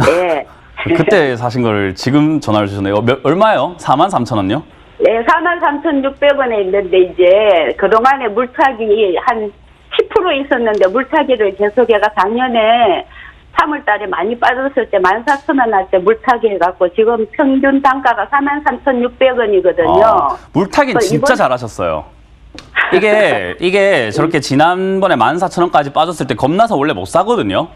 예. 그때 사신 걸 지금 전화를 주셨네요. 얼마요? 43,000원요? 네, 43,600원에 있는데 이제 그동안에 물타기 한 10% 있었는데 물타기를 계속해가 작년에 3월 달에 많이 빠졌을 때 14,000원 할 때 물타기 해갖고 지금 평균 단가가 43,600원이거든요. 물타기는 진짜 잘하셨어요. 이게 저렇게 지난번에 14,000원까지 빠졌을 때 겁나서 원래 못 사거든요.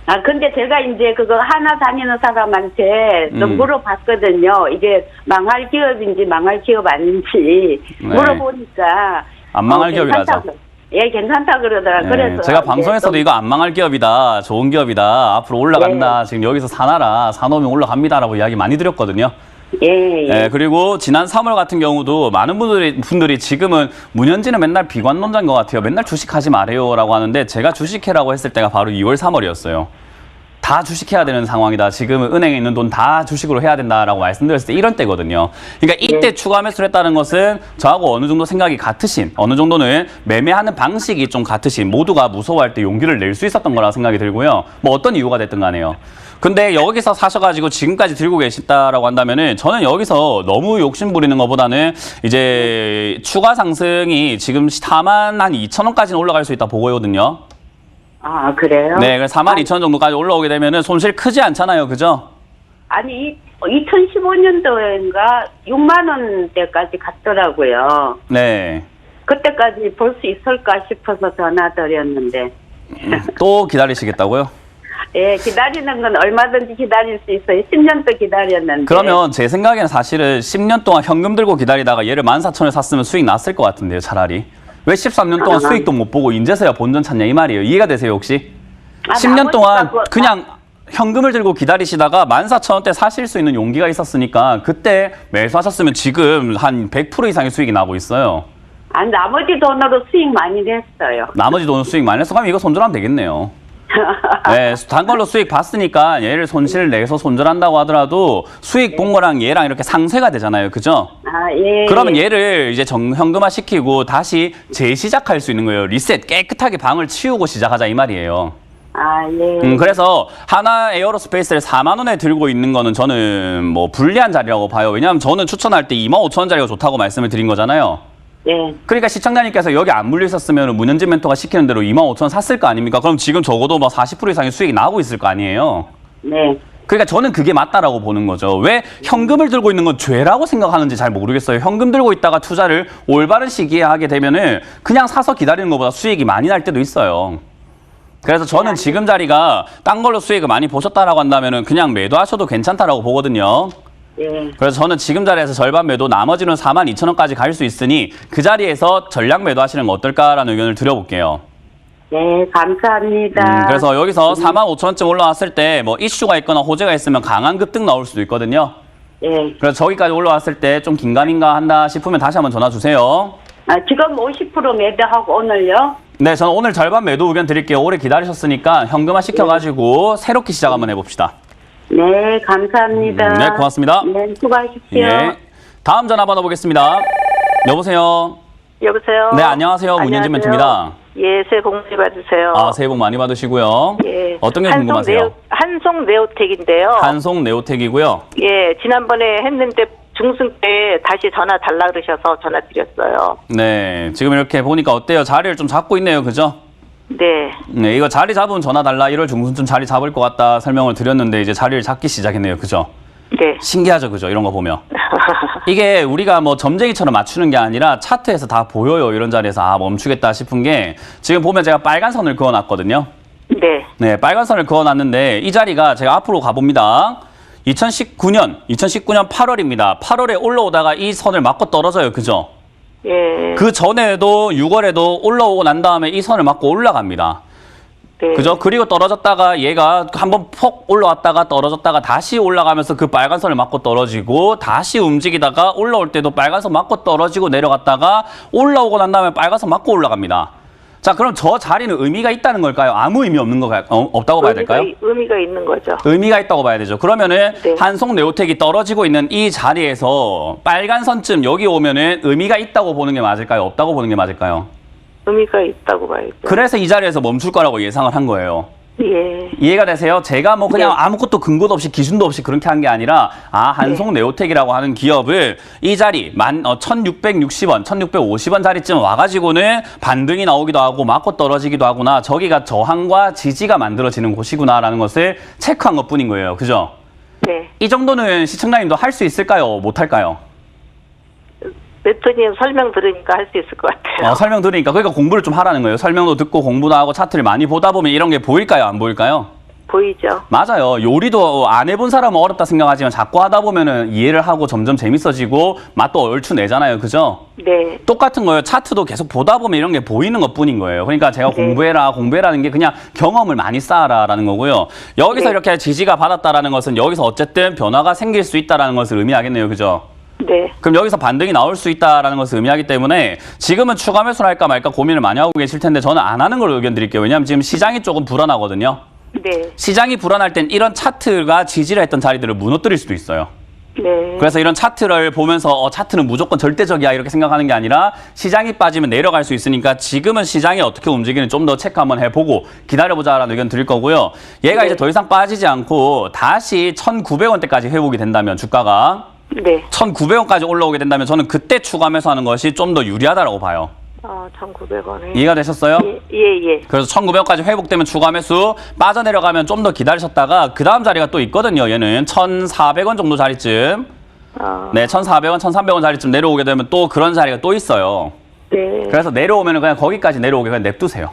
아, 근데 제가 이제 그거 하나 다니는 사람한테 좀 물어봤거든요. 이게 망할 기업인지 망할 기업 아닌지 네. 물어보니까. 안 망할 기업이라서. 예, 괜찮다 그러더라고요. 네, 그래서. 제가 방송에서도 이거 안 망할 기업이다, 좋은 기업이다, 앞으로 올라간다, 지금 여기서 사놔라, 사놓으면 올라갑니다라고 이야기 많이 드렸거든요. 예. 네, 그리고 지난 3월 같은 경우도 많은 분들이 지금은 문현진은 맨날 비관론자인 것 같아요. 맨날 주식하지 말아요라고 하는데 제가 주식해라고 했을 때가 바로 2월, 3월이었어요. 다 주식해야 되는 상황이다. 지금은 은행에 있는 돈 다 주식으로 해야 된다라고 말씀드렸을 때 이런 때거든요. 그러니까 이때 추가 매수를 했다는 것은 저하고 어느 정도 생각이 같으신, 어느 정도는 매매하는 방식이 좀 같으신, 모두가 무서워할 때 용기를 낼 수 있었던 거라 생각이 들고요. 뭐 어떤 이유가 됐든 간에요. 근데 여기서 사셔가지고 지금까지 들고 계시다라고 한다면은 저는 여기서 너무 욕심 부리는 것보다는 이제 추가 상승이 지금 4만 한 2천 원까지는 올라갈 수 있다 보거든요. 아, 그래요? 네, 그래서 4만 2천 원 정도까지 올라오게 되면은 손실 크지 않잖아요, 그죠? 아니, 2015년도인가 6만 원대까지 갔더라고요. 네. 그때까지 볼 수 있을까 싶어서 전화드렸는데. 또 기다리시겠다고요? 예, 기다리는 건 얼마든지 기다릴 수 있어요. 10년도 기다렸는데. 그러면 제 생각에는 사실은 10년 동안 현금 들고 기다리다가 얘를 14,000원에 샀으면 수익 났을 것 같은데요, 차라리. 왜 13년 동안 수익도 못 보고 인제서야 본전 찾냐 이 말이에요. 이해가 되세요, 혹시? 아, 10년 동안 나머지가 그냥 현금을 들고 기다리시다가 14,000원대 사실 수 있는 용기가 있었으니까 그때 매수하셨으면 지금 한 100% 이상의 수익이 나고 있어요. 아니, 나머지 돈으로 수익 많이 냈어요. 나머지 돈은 수익 많이 해서 그럼 이거 손절하면 되겠네요. 네, 단걸로 수익 봤으니까 얘를 손실 내서 손절한다고 하더라도 수익 본 거랑 얘랑 이렇게 상쇄가 되잖아요. 그죠? 아, 예. 그러면 얘를 이제 현금화 시키고 다시 재시작할 수 있는 거예요. 리셋, 깨끗하게 방을 치우고 시작하자 이 말이에요. 아, 예. 그래서 하나 에어로스페이스를 4만 원에 들고 있는 거는 저는 뭐 불리한 자리라고 봐요. 왜냐하면 저는 추천할 때 25,000원짜리가 좋다고 말씀을 드린 거잖아요. 예. 그러니까 시청자님께서 여기 안 물려 있었으면 문현진 멘토가 시키는 대로 25,000원 샀을 거 아닙니까? 그럼 지금 적어도 뭐 40% 이상의 수익이 나고 있을 거 아니에요. 네. 그러니까 저는 그게 맞다라고 보는 거죠. 왜 현금을 들고 있는 건 죄라고 생각하는지 잘 모르겠어요. 현금 들고 있다가 투자를 올바른 시기에 하게 되면은 그냥 사서 기다리는 것보다 수익이 많이 날 때도 있어요. 그래서 저는 지금 자리가 딴 걸로 수익을 많이 보셨다라고 한다면은 그냥 매도하셔도 괜찮다라고 보거든요. 예. 그래서 저는 지금 자리에서 절반 매도, 나머지는 42,000원까지 갈 수 있으니 그 자리에서 전략 매도하시는 건 어떨까라는 의견을 드려볼게요. 네, 감사합니다. 그래서 여기서 45,000원쯤 올라왔을 때 뭐 이슈가 있거나 호재가 있으면 강한 급등 나올 수도 있거든요. 예. 그래서 저기까지 올라왔을 때 좀 긴가민가 한다 싶으면 다시 한번 전화 주세요. 아, 지금 50% 매도하고 오늘요? 네, 저는 오늘 절반 매도 의견 드릴게요. 오래 기다리셨으니까 현금화 시켜가지고 새롭게 시작 한번 해봅시다. 네, 감사합니다. 네, 고맙습니다. 네, 수고하십시오. 예. 다음 전화 받아보겠습니다. 여보세요. 여보세요. 네, 안녕하세요. 문현진 멘토입니다. 예, 새해 복 많이 받으세요. 아, 새해 복 많이 받으시고요. 예. 어떤 게 궁금하세요? 한송 네오텍인데요. 한송 네오텍이고요. 예, 지난번에 했는데 중순 때 다시 전화 달라 그러셔서 전화 드렸어요. 네, 지금 이렇게 보니까 어때요? 자리를 좀 잡고 있네요, 그죠? 네. 네, 이거 자리 잡으면 전화 달라. 1월 중순쯤 자리 잡을 것 같다 설명을 드렸는데 이제 자리를 잡기 시작했네요, 그죠? 네. 신기하죠, 그죠? 이런 거 보면. 이게 우리가 뭐 점쟁이처럼 맞추는 게 아니라 차트에서 다 보여요. 이런 자리에서 아 멈추겠다 싶은 게 지금 보면 제가 빨간 선을 그어놨거든요. 네. 네, 빨간 선을 그어놨는데 이 자리가 제가 앞으로 가봅니다. 2019년 8월입니다. 8월에 올라오다가 이 선을 맞고 떨어져요. 그죠? 예. 그 전에도 6월에도 올라오고 난 다음에 이 선을 맞고 올라갑니다. 네. 그죠? 그리고 떨어졌다가 얘가 한번 폭 올라왔다가 떨어졌다가 다시 올라가면서 그 빨간 선을 맞고 떨어지고 다시 움직이다가 올라올 때도 빨간 선 맞고 떨어지고 내려갔다가 올라오고 난 다음에 빨간 선 맞고 올라갑니다. 자, 그럼 저 자리는 의미가 있다는 걸까요? 아무 의미 없는 거 없다고 봐야 될까요? 의미가 있는 거죠. 의미가 있다고 봐야 되죠. 그러면은 네. 한송 네오텍이 떨어지고 있는 이 자리에서 빨간 선쯤 여기 오면은 의미가 있다고 보는 게 맞을까요? 없다고 보는 게 맞을까요? 의미가 있다고 봐야죠. 그래서 이 자리에서 멈출 거라고 예상을 한 거예요. 예. 이해가 되세요? 제가 뭐 그냥 네. 아무것도 근거도 없이 기준도 없이 그렇게 한 게 아니라 아 한송 네오텍이라고 하는 기업을 이 자리 1,660원, 1,650원 자리쯤 와가지고는 반등이 나오기도 하고 맞고 떨어지기도 하구나. 저기가 저항과 지지가 만들어지는 곳이구나라는 것을 체크한 것뿐인 거예요. 그죠? 네. 이 정도는 시청자님도 할 수 있을까요? 못할까요? 멘토님 설명 들으니까 할 수 있을 것 같아요. 설명 들으니까 그러니까 공부를 좀 하라는 거예요. 설명도 듣고 공부도 하고 차트를 많이 보다 보면 이런 게 보일까요? 안 보일까요? 보이죠? 맞아요. 요리도 안 해본 사람은 어렵다 생각하지만 자꾸 하다 보면은 이해를 하고 점점 재밌어지고 맛도 얼추 내잖아요. 그죠? 네. 똑같은 거예요. 차트도 계속 보다 보면 이런 게 보이는 것 뿐인 거예요. 그러니까 제가 공부해라는 게 그냥 경험을 많이 쌓아라라는 거고요. 여기서 네. 이렇게 지지가 받았다라는 것은 여기서 어쨌든 변화가 생길 수 있다라는 것을 의미하겠네요. 그죠? 네. 그럼 여기서 반등이 나올 수 있다라는 것을 의미하기 때문에 지금은 추가 매수를 할까 말까 고민을 많이 하고 계실 텐데 저는 안 하는 걸로 의견 드릴게요. 왜냐하면 지금 시장이 조금 불안하거든요. 네. 시장이 불안할 땐 이런 차트가 지지를 했던 자리들을 무너뜨릴 수도 있어요. 네. 그래서 이런 차트를 보면서 차트는 무조건 절대적이야 이렇게 생각하는 게 아니라 시장이 빠지면 내려갈 수 있으니까 지금은 시장이 어떻게 움직이는지 좀 더 체크 한번 해보고 기다려보자라는 의견 드릴 거고요. 얘가 이제 더 이상 빠지지 않고 다시 1,900원대까지 회복이 된다면 주가가 네. 1,900원까지 올라오게 된다면 저는 그때 추가 매수하는 것이 좀 더 유리하다라고 봐요. 1,900원에. 이해가 되셨어요? 예. 그래서 1,900원까지 회복되면 추가 매수, 빠져내려가면 좀 더 기다리셨다가 그 다음 자리가 또 있거든요. 얘는 1,400원 정도 자리쯤. 네, 1,400원, 1,300원 자리쯤 내려오게 되면 또 그런 자리가 또 있어요. 네. 그래서 내려오면 그냥 거기까지 내려오게 그냥 냅두세요.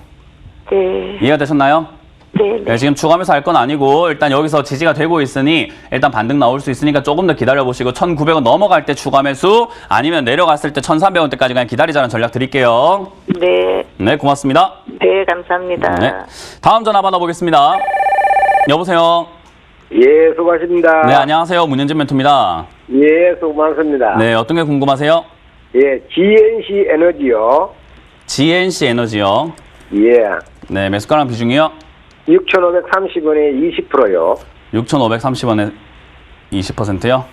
네. 이해가 되셨나요? 네. 네, 지금 추가 매수 할 건 아니고 일단 여기서 지지가 되고 있으니 일단 반등 나올 수 있으니까 조금 더 기다려보시고 1,900원 넘어갈 때 추가 매수 아니면 내려갔을 때 1,300원대까지 그냥 기다리자는 전략 드릴게요. 네. 네, 고맙습니다. 네, 감사합니다. 네, 다음 전화 받아보겠습니다. 여보세요. 예, 수고하십니다. 네, 안녕하세요. 문현진 멘토입니다. 예, 수고 많습니다. 네, 어떤 게 궁금하세요? 예, GNC 에너지요. GNC 에너지요. 예, 네, 매수가랑 비중이요. 6,530원에 20%요. 6,530원에 20%요.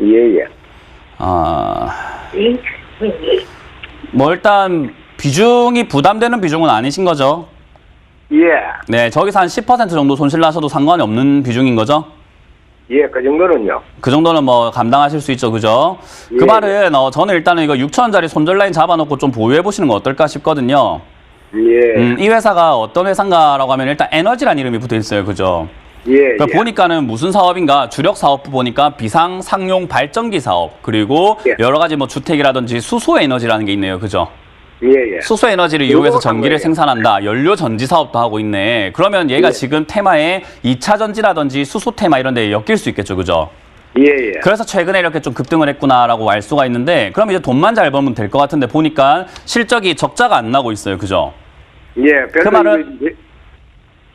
예. 뭐 일단 비중이 부담되는 비중은 아니신 거죠? 예, 네, 저기서 한 10% 정도 손실 나셔도 상관이 없는 비중인 거죠? 예, 그 정도는요. 그 정도는 뭐 감당하실 수 있죠, 그죠? 그 예. 말은 저는 일단은 이거 6,000원짜리 손절 라인 잡아놓고 좀 보유해 보시는 거 어떨까 싶거든요. 예, 이 회사가 어떤 회사인가라고 하면 일단 에너지라는 이름이 붙어 있어요, 그죠? 예, 그러니까 보니까는 무슨 사업인가 주력 사업부 보니까 비상 상용 발전기 사업 그리고 예. 여러 가지 뭐 주택이라든지 수소 에너지라는 게 있네요, 그죠? 예. 수소 에너지를 이용해서 요거 전기를 한 거예요. 생산한다. 연료 전지 사업도 하고 있네. 그러면 얘가 예. 지금 테마에 2차 전지라든지 수소 테마 이런 데 엮일 수 있겠죠, 그죠? 예. 그래서 최근에 이렇게 좀 급등을 했구나라고 알 수가 있는데 그럼 이제 돈만 잘 벌면 될 것 같은데 보니까 실적이 적자가 안 나고 있어요, 그죠? 예, 별로 그 말은-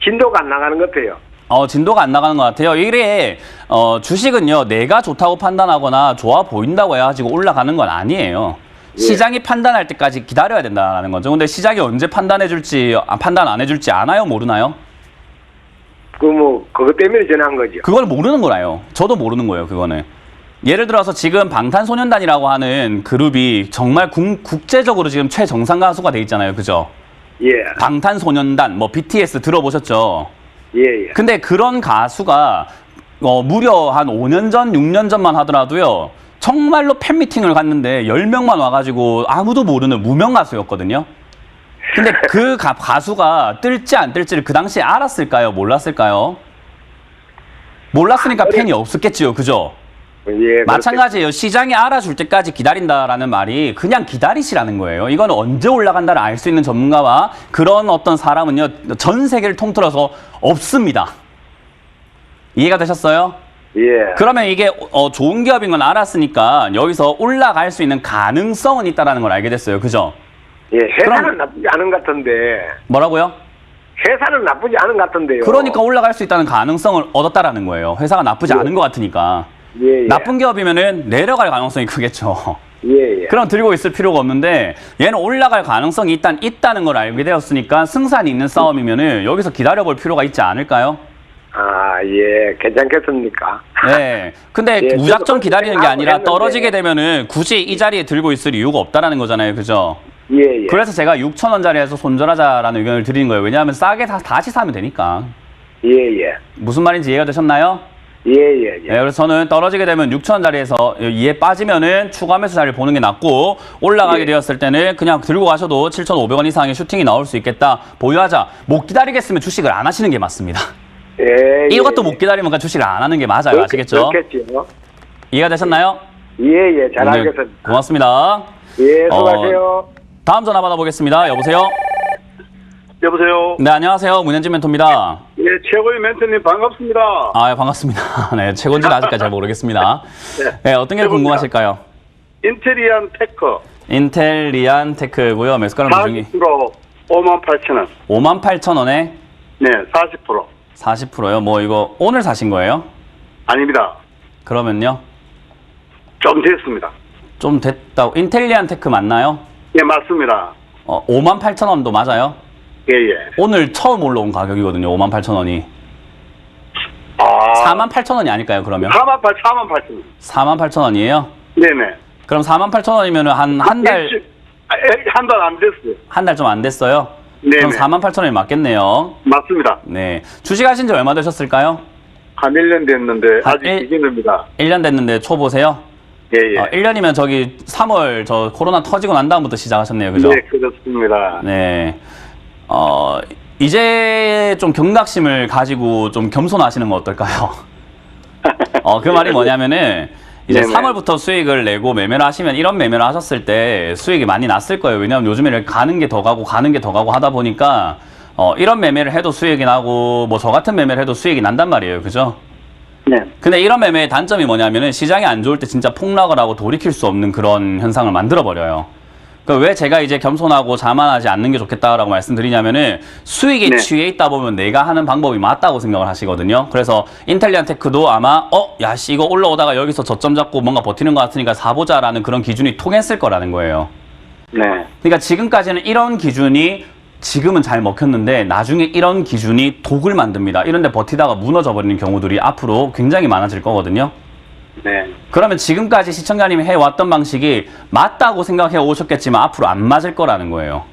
진도가 안 나가는 것 같아요. 진도가 안 나가는 것 같아요. 이래 주식은요 내가 좋다고 판단하거나 좋아 보인다고 해가지고 올라가는 건 아니에요. 예. 시장이 판단할 때까지 기다려야 된다는 거죠. 근데 시장이 언제 판단해줄지 판단 안 해줄지 아나요, 모르나요? 그것 때문에 전화한 거죠. 그걸 모르는 거라요. 저도 모르는 거예요, 그거는. 예를 들어서 지금 방탄소년단이라고 하는 그룹이 정말 국제적으로 지금 최정상 가수가 돼 있잖아요, 그죠? 예, 방탄소년단, 뭐 BTS 들어보셨죠? 예. 근데 그런 가수가 무려 한 5년 전, 6년 전만 하더라도요. 정말로 팬미팅을 갔는데 10명만 와가지고 아무도 모르는 무명 가수였거든요. 근데 그 가수가 뜰지 안 뜰지를 그 당시에 알았을까요? 몰랐을까요? 몰랐으니까 팬이 없었겠지요. 그죠? 예, 마찬가지예요. 시장이 알아줄 때까지 기다린다라는 말이 그냥 기다리시라는 거예요. 이건 언제 올라간다를 알 수 있는 전문가와 그런 어떤 사람은요. 전 세계를 통틀어서 없습니다. 이해가 되셨어요? 예. 그러면 이게 좋은 기업인 건 알았으니까 여기서 올라갈 수 있는 가능성은 있다는 걸 알게 됐어요. 그죠? 예, 회사는 그럼- 나쁘지 않은 것 같은데. 뭐라고요? 회사는 나쁘지 않은 것 같은데요. 그러니까 올라갈 수 있다는 가능성을 얻었다라는 거예요. 회사가 나쁘지 않은 것 같으니까. 예. 나쁜 기업이면은 내려갈 가능성이 크겠죠. 예. 그럼 들고 있을 필요가 없는데 얘는 올라갈 가능성이 일단 있다는 걸 알게 되었으니까 승산이 있는 싸움이면은 여기서 기다려볼 필요가 있지 않을까요? 예, 괜찮겠습니까? 네. 근데 예, 무작정 저도 기다리는 게 아니라 했는데. 떨어지게 되면은 굳이 이 자리에 들고 있을 이유가 없다라는 거잖아요. 그죠? 예. 그래서 제가 6,000원짜리에서 손절하자라는 의견을 드리는 거예요. 왜냐하면 싸게 다시 사면 되니까. 예. 무슨 말인지 이해가 되셨나요? 예. 네, 그래서 저는 떨어지게 되면 6,000원짜리에서 이에 빠지면은 추가 매수 자리를 보는 게 낫고 올라가게 예. 되었을 때는 그냥 들고 가셔도 7,500원 이상의 슈팅이 나올 수 있겠다. 보유하자. 못 기다리겠으면 주식을 안 하시는 게 맞습니다. 예. 이것도 못 기다리면 그냥 주식을 안 하는 게 맞아요. 아시겠죠? 그렇겠죠. 이해가 되셨나요? 예. 잘 네, 알겠습니다. 고맙습니다. 예, 수고하세요. 다음 전화 받아보겠습니다. 여보세요? 여보세요. 네, 안녕하세요. 문현진 멘토입니다. 예, 최고의 멘토님 반갑습니다. 예, 반갑습니다. 네, 최고인지는 아직까지 잘 모르겠습니다. 네, 어떤 게 최고입니다. 궁금하실까요? 인테리안 테크 인텔리안 테크고요. 매수가는 비중이 40% 58,000원. 58,000원에 네, 40%. 40%요. 뭐 이거 오늘 사신 거예요? 아닙니다. 그러면요. 좀 됐습니다. 좀 됐다고. 인텔리안 테크 맞나요? 예, 맞습니다. 58,000원도 맞아요? 예. 오늘 처음 올라온 가격이거든요. 58,000원이. 아, 48,000원이 아닐까요, 그러면? 48,000원. 48,000원이에요? 네네. 그럼 48,000원이면 한 달, 한 달 안 됐어요. 한 달 좀 안 됐어요? 네네. 그럼 48,000원이 맞겠네요. 맞습니다. 네. 주식하신 지 얼마 되셨을까요? 한 1년 됐는데 한 아직 비기너입니다. 1년 됐는데 초보세요? 예, 예. 1년이면 저기 3월 저 코로나 터지고 난 다음부터 시작하셨네요. 그죠? 네, 그렇습니다. 네. 이제 좀 경각심을 가지고 좀 겸손하시는 건 어떨까요? 그 말이 뭐냐면은 이제 네네. 3월부터 수익을 내고 매매를 하시면 이런 매매를 하셨을 때 수익이 많이 났을 거예요. 왜냐하면 요즘에 이렇게 가는 게 더 가고 가는 게 더 가고 하다 보니까 이런 매매를 해도 수익이 나고 뭐 저 같은 매매를 해도 수익이 난단 말이에요. 그죠? 네. 근데 이런 매매의 단점이 뭐냐면은 시장이 안 좋을 때 진짜 폭락을 하고 돌이킬 수 없는 그런 현상을 만들어 버려요. 그러니까 왜 제가 이제 겸손하고 자만하지 않는 게 좋겠다라고 말씀드리냐면은 수익에 네. 취해 있다 보면 내가 하는 방법이 맞다고 생각을 하시거든요. 그래서 인텔리안테크도 아마 야씨 이거 올라오다가 여기서 저점 잡고 뭔가 버티는 것 같으니까 사보자라는 그런 기준이 통했을 거라는 거예요. 네. 그러니까 지금까지는 이런 기준이 지금은 잘 먹혔는데 나중에 이런 기준이 독을 만듭니다. 이런데 버티다가 무너져 버리는 경우들이 앞으로 굉장히 많아질 거거든요. 네. 그러면 지금까지 시청자님이 해왔던 방식이 맞다고 생각해 오셨겠지만 앞으로 안 맞을 거라는 거예요.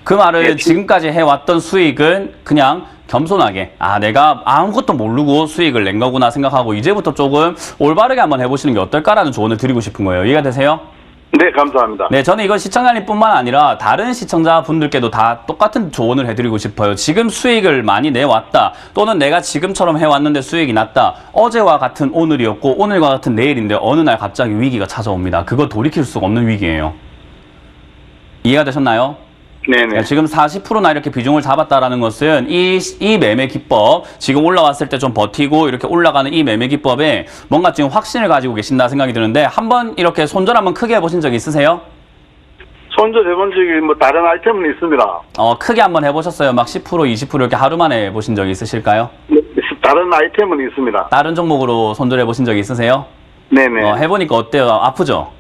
그 말은 네. 지금까지 해왔던 수익은 그냥 겸손하게 내가 아무것도 모르고 수익을 낸 거구나 생각하고 이제부터 조금 올바르게 한번 해보시는 게 어떨까라는 조언을 드리고 싶은 거예요. 이해가 되세요? 네, 감사합니다. 네, 저는 이건 시청자님뿐만 아니라 다른 시청자분들께도 다 똑같은 조언을 해드리고 싶어요. 지금 수익을 많이 내왔다. 또는 내가 지금처럼 해왔는데 수익이 났다. 어제와 같은 오늘이었고 오늘과 같은 내일인데 어느 날 갑자기 위기가 찾아옵니다. 그거 돌이킬 수가 없는 위기예요. 이해가 되셨나요? 네네. 지금 40%나 이렇게 비중을 잡았다라는 것은 이 매매 기법, 지금 올라왔을 때 좀 버티고 이렇게 올라가는 이 매매 기법에 뭔가 지금 확신을 가지고 계신다 생각이 드는데 한번 이렇게 손절 한번 크게 해보신 적 있으세요? 손절 해본 적이 뭐 다른 아이템은 있습니다. 크게 한번 해보셨어요? 막 10%, 20% 이렇게 하루 만에 해보신 적이 있으실까요? 다른 아이템은 있습니다. 다른 종목으로 손절 해보신 적이 있으세요? 네네. 해보니까 어때요? 아프죠?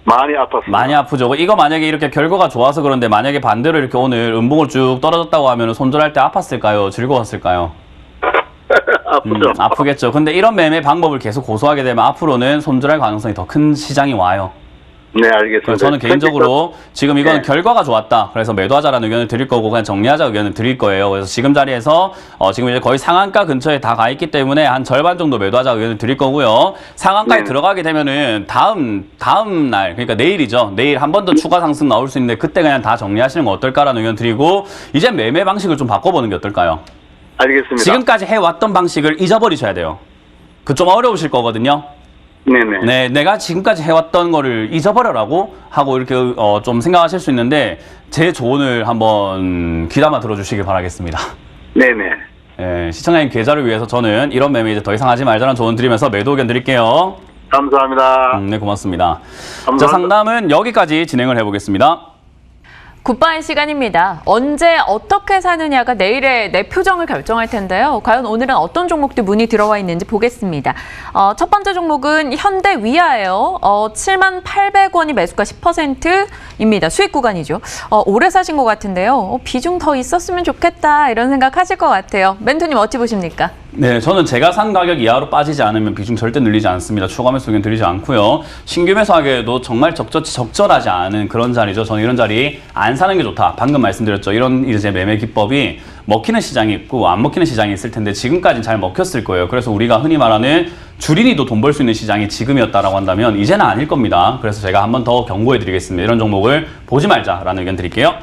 많이 아팠습니다. 많이 아프죠. 이거 만약에 이렇게 결과가 좋아서 그런데 만약에 반대로 이렇게 오늘 음봉을 쭉 떨어졌다고 하면 손절할 때 아팠을까요? 즐거웠을까요? 아프죠. 아프겠죠. 근데 이런 매매 방법을 계속 고수하게 되면 앞으로는 손절할 가능성이 더 큰 시장이 와요. 네, 알겠습니다. 그래서 저는 개인적으로 지금 이거는 네. 결과가 결과가 좋았다. 그래서 매도하자라는 의견을 드릴 거고 그냥 정리하자 의견을 드릴 거예요. 그래서 지금 자리에서 지금 이제 거의 상한가 근처에 다 가 있기 때문에 한 절반 정도 매도하자 의견을 드릴 거고요. 상한가에 네. 들어가게 되면은 다음 날 그러니까 내일이죠. 내일 한 번 더 추가 상승 나올 수 있는데 그때 그냥 다 정리하시는 거 어떨까라는 의견 드리고 이제 매매 방식을 좀 바꿔보는 게 어떨까요? 알겠습니다. 지금까지 해왔던 방식을 잊어버리셔야 돼요. 그 좀 어려우실 거거든요. 네네. 네, 내가 지금까지 해왔던 거를 잊어버려라고 하고 이렇게 좀 생각하실 수 있는데 제 조언을 한번 귀담아 들어주시길 바라겠습니다. 네네. 네, 시청자님 계좌를 위해서 저는 이런 매매 이제 더 이상 하지 말자는 조언 드리면서 매도 의견 드릴게요. 감사합니다. 네, 고맙습니다. 감사합니다. 자, 상담은 여기까지 진행을 해보겠습니다. 굿바이 시간입니다. 언제 어떻게 사느냐가 내일의 내 표정을 결정할 텐데요. 과연 오늘은 어떤 종목들 문의 들어와 있는지 보겠습니다. 첫 번째 종목은 현대위아예요. 78,800원이 매수가 10%입니다. 수익 구간이죠. 오래 사신 것 같은데요. 비중 더 있었으면 좋겠다 이런 생각 하실 것 같아요. 멘토님 어찌 보십니까? 네, 저는 제가 산 가격 이하로 빠지지 않으면 비중 절대 늘리지 않습니다. 추가 매수 의견 드리지 않고요. 신규 매수하기에도 정말 적절하지 않은 그런 자리죠. 저는 이런 자리 안 사는 게 좋다. 방금 말씀드렸죠. 이런 이제 매매 기법이 먹히는 시장이 있고 안 먹히는 시장이 있을 텐데 지금까지는 잘 먹혔을 거예요. 그래서 우리가 흔히 말하는 주린이도 돈 벌 수 있는 시장이 지금이었다라고 한다면 이제는 아닐 겁니다. 그래서 제가 한 번 더 경고해 드리겠습니다. 이런 종목을 보지 말자라는 의견 드릴게요.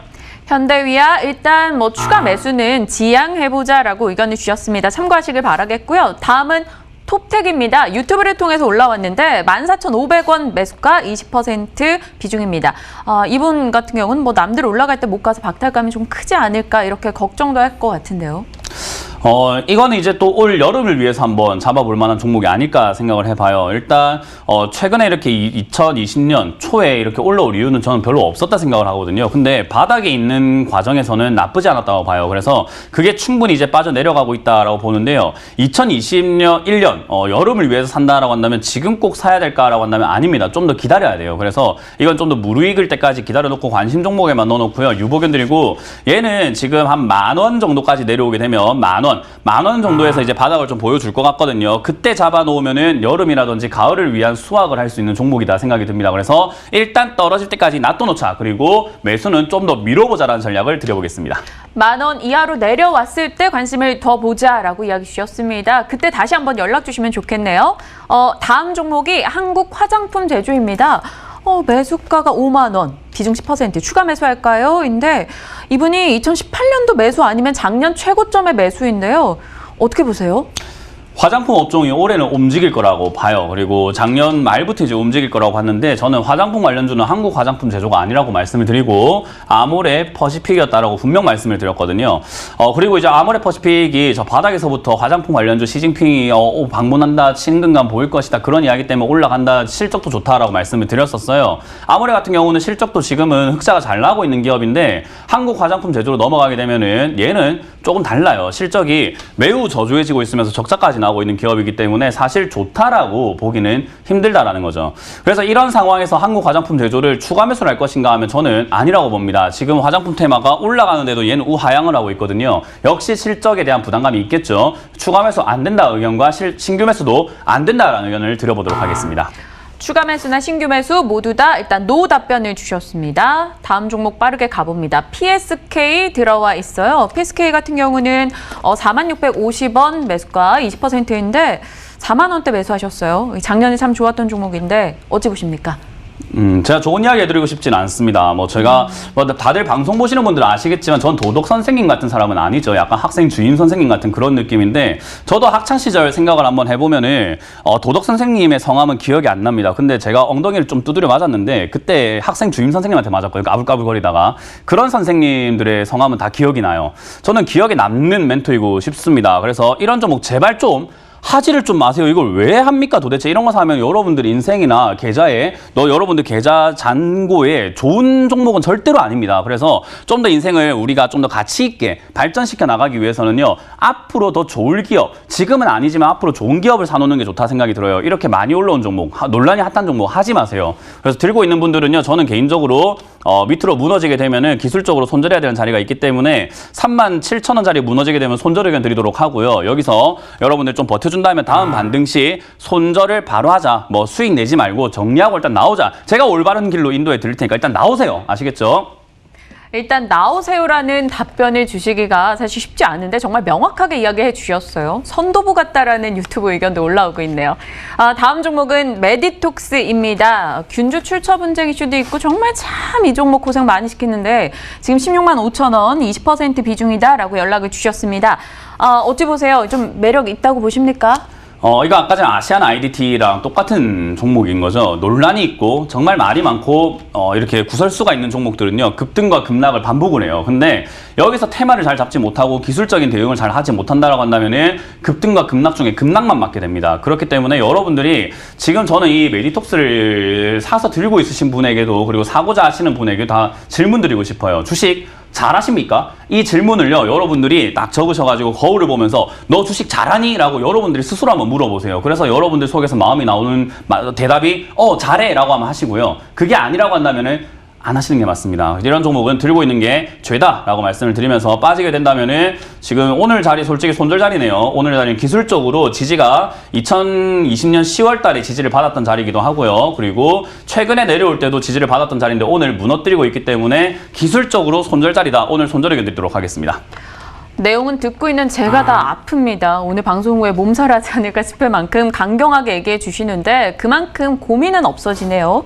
현대위아 일단 추가 매수는 지양해보자라고 의견을 주셨습니다. 참고하시길 바라겠고요. 다음은 톱텍입니다. 유튜브를 통해서 올라왔는데 14,500원 매수가 20% 비중입니다. 이분 같은 경우는 남들 올라갈 때 못 가서 박탈감이 좀 크지 않을까 이렇게 걱정도 할 것 같은데요. 이거는 이제 또 올 여름을 위해서 한번 잡아볼 만한 종목이 아닐까 생각을 해봐요. 일단 최근에 이렇게 2020년 초에 이렇게 올라올 이유는 저는 별로 없었다 생각을 하거든요. 근데 바닥에 있는 과정에서는 나쁘지 않았다고 봐요. 그래서 그게 충분히 이제 빠져내려가고 있다라고 보는데요. 2020년 1년 여름을 위해서 산다라고 한다면 지금 꼭 사야 될까라고 한다면 아닙니다. 좀 더 기다려야 돼요. 그래서 이건 좀 더 무르익을 때까지 기다려놓고 관심 종목에만 넣어놓고요. 유보견 드리고 얘는 지금 한 10,000원 정도까지 내려오게 되면 10,000원 보면 10,000원 정도에서 이제 바닥을 좀 보여줄 것 같거든요. 그때 잡아놓으면은 여름이라든지 가을을 위한 수확을 할 수 있는 종목이다 생각이 듭니다. 그래서 일단 떨어질 때까지 놔둬놓자. 그리고 매수는 좀 더 밀어보자라는 전략을 드려보겠습니다. 10,000원 이하로 내려왔을 때 관심을 더 보자라고 이야기 주셨습니다. 그때 다시 한번 연락 주시면 좋겠네요. 다음 종목이 한국 화장품 제조입니다. 매수가가 5만 원, 비중 10% 추가 매수할까요? 인데 이분이 2018년도 매수 아니면 작년 최고점의 매수인데요. 어떻게 보세요? 화장품 업종이 올해는 움직일 거라고 봐요. 그리고 작년 말부터 이제 움직일 거라고 봤는데 저는 화장품 관련주는 한국 화장품 제조가 아니라고 말씀을 드리고 아모레 퍼시픽이었다라고 분명 말씀을 드렸거든요. 그리고 이제 아모레 퍼시픽이 저 바닥에서부터 화장품 관련주 시진핑이 방문한다, 친근감 보일 것이다 그런 이야기 때문에 올라간다, 실적도 좋다라고 말씀을 드렸었어요. 아모레 같은 경우는 실적도 지금은 흑자가 잘 나고 있는 기업인데 한국 화장품 제조로 넘어가게 되면은 얘는 조금 달라요. 실적이 매우 저조해지고 있으면서 적자까지 나오고 있는 기업이기 때문에 사실 좋다라고 보기는 힘들다라는 거죠. 그래서 이런 상황에서 한국 화장품 제조를 추가 매수를 할 것인가 하면 저는 아니라고 봅니다. 지금 화장품 테마가 올라가는데도 얘는 우하향을 하고 있거든요. 역시 실적에 대한 부담감이 있겠죠. 추가 매수 안 된다 의견과 신규 매수도 안 된다라는 의견을 드려보도록 하겠습니다. 추가 매수나 신규 매수 모두 다 일단 노 답변을 주셨습니다. 다음 종목 빠르게 가봅니다. PSK 들어와 있어요. PSK 같은 경우는 4650원 매수가 20%인데 4만 원대 매수하셨어요. 작년에 참 좋았던 종목인데 어찌 보십니까? 제가 좋은 이야기 해드리고 싶진 않습니다. 제가 다들 방송 보시는 분들은 아시겠지만 전 도덕 선생님 같은 사람은 아니죠. 약간 학생 주임 선생님 같은 그런 느낌인데 저도 학창 시절 생각을 한번 해보면은 도덕 선생님의 성함은 기억이 안 납니다. 근데 제가 엉덩이를 좀 두드려 맞았는데 그때 학생 주임 선생님한테 맞았거든요. 까불까불거리다가 그런 선생님들의 성함은 다 기억이 나요. 저는 기억에 남는 멘토이고 싶습니다. 그래서 이런 종목 제발 좀 하지를 좀 마세요. 이걸 왜 합니까 도대체? 이런 거 사면 여러분들 인생이나 계좌에 여러분들 계좌 잔고에 좋은 종목은 절대로 아닙니다. 그래서 좀 더 인생을 우리가 좀 더 가치 있게 발전시켜 나가기 위해서는요. 앞으로 더 좋을 기업, 지금은 아니지만 앞으로 좋은 기업을 사놓는 게 좋다 생각이 들어요. 이렇게 많이 올라온 종목, 논란이 핫한 종목 하지 마세요. 그래서 들고 있는 분들은요. 저는 개인적으로 밑으로 무너지게 되면은 기술적으로 손절해야 되는 자리가 있기 때문에 37,000원짜리 무너지게 되면 손절 의견 드리도록 하고요. 여기서 여러분들 좀 버텨준다면 다음 반등 시 손절을 바로 하자. 수익 내지 말고 정리하고 일단 나오자. 제가 올바른 길로 인도해 드릴 테니까 일단 나오세요. 아시겠죠? 일단 나오세요라는 답변을 주시기가 사실 쉽지 않은데 정말 명확하게 이야기해 주셨어요. 선도부 같다라는 유튜브 의견도 올라오고 있네요. 다음 종목은 메디톡스입니다. 균주 출처 분쟁 이슈도 있고 정말 참 이 종목 고생 많이 시키는데 지금 16만 5천 원 20% 비중이다라고 연락을 주셨습니다. 어찌 보세요? 좀 매력 있다고 보십니까? 이거 아까 전에 아시안 IDT랑 똑같은 종목인 거죠. 논란이 있고 정말 말이 많고 이렇게 구설수가 있는 종목들은요. 급등과 급락을 반복을 해요. 근데 여기서 테마를 잘 잡지 못하고 기술적인 대응을 잘 하지 못한다라고 한다면은 급등과 급락 중에 급락만 맞게 됩니다. 그렇기 때문에 여러분들이 지금 저는 이 메디톡스를 사서 들고 있으신 분에게도 그리고 사고자 하시는 분에게 다 질문 드리고 싶어요. 주식 잘하십니까? 이 질문을요 여러분들이 딱 적으셔가지고 거울을 보면서 너 주식 잘하니? 라고 여러분들이 스스로 한번 물어보세요. 그래서 여러분들 속에서 마음이 나오는 대답이 잘해 라고 하면 하시고요. 그게 아니라고 한다면은 안 하시는 게 맞습니다. 이런 종목은 들고 있는 게 죄다라고 말씀을 드리면서 빠지게 된다면은 지금 오늘 자리 솔직히 손절 자리네요. 오늘 자리는 기술적으로 지지가 2020년 10월 달에 지지를 받았던 자리이기도 하고요. 그리고 최근에 내려올 때도 지지를 받았던 자리인데 오늘 무너뜨리고 있기 때문에 기술적으로 손절 자리다. 오늘 손절 의견 드리도록 하겠습니다. 내용은 듣고 있는 제가 다 아픕니다. 오늘 방송 후에 몸살하지 않을까 싶을 만큼 강경하게 얘기해 주시는데 그만큼 고민은 없어지네요.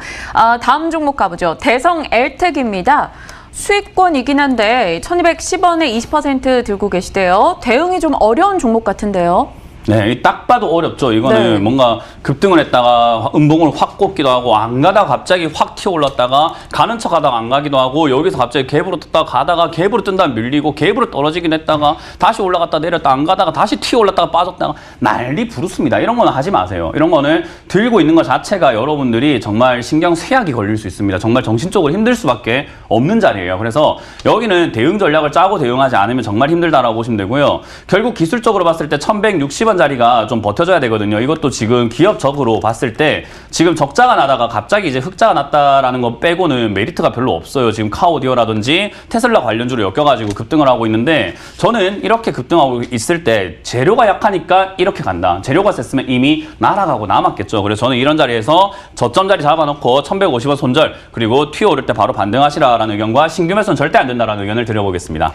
다음 종목 가보죠. 대성 엘텍입니다. 수익권이긴 한데 1210원에 20% 들고 계시대요. 대응이 좀 어려운 종목 같은데요. 네, 딱 봐도 어렵죠. 이거는 네. 뭔가 급등을 했다가 음봉을 확 꽂기도 하고 안 가다가 갑자기 확 튀어 올랐다가 가는 척 하다가 안 가기도 하고 여기서 갑자기 갭으로 떴다가 가다가 갭으로 뜬 다음에 밀리고 갭으로 떨어지긴 했다가 다시 올라갔다 내렸다 안 가다가 다시 튀어 올랐다가 빠졌다가 난리 부르습니다. 이런 거는 하지 마세요. 이런 거는 들고 있는 것 자체가 여러분들이 정말 신경 쇠약이 걸릴 수 있습니다. 정말 정신적으로 힘들 수밖에 없는 자리예요. 그래서 여기는 대응 전략을 짜고 대응하지 않으면 정말 힘들다라고 보시면 되고요. 결국 기술적으로 봤을 때 1160원 자리가 좀 버텨줘야 되거든요. 이것도 지금 기업적으로 봤을 때 지금 적자가 나다가 갑자기 이제 흑자가 났다라는 거 빼고는 메리트가 별로 없어요. 지금 카오디오라든지 테슬라 관련주로 엮여가지고 급등을 하고 있는데 저는 이렇게 급등하고 있을 때 재료가 약하니까 이렇게 간다. 재료가 셌으면 이미 날아가고 남았겠죠. 그래서 저는 이런 자리에서 저점 자리 잡아놓고 1150원 손절 그리고 튀어 오를 때 바로 반등하시라라는 의견과 신규 매수는 절대 안 된다라는 의견을 드려보겠습니다.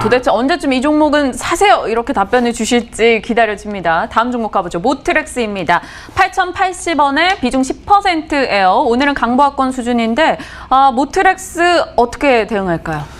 도대체 언제쯤 이 종목은 사세요 이렇게 답변을 주실지 기다려집니다. 다음 종목 가보죠. 모트렉스입니다. 8,080원에 비중 10%예요. 오늘은 강보합권 수준인데 모트렉스 어떻게 대응할까요?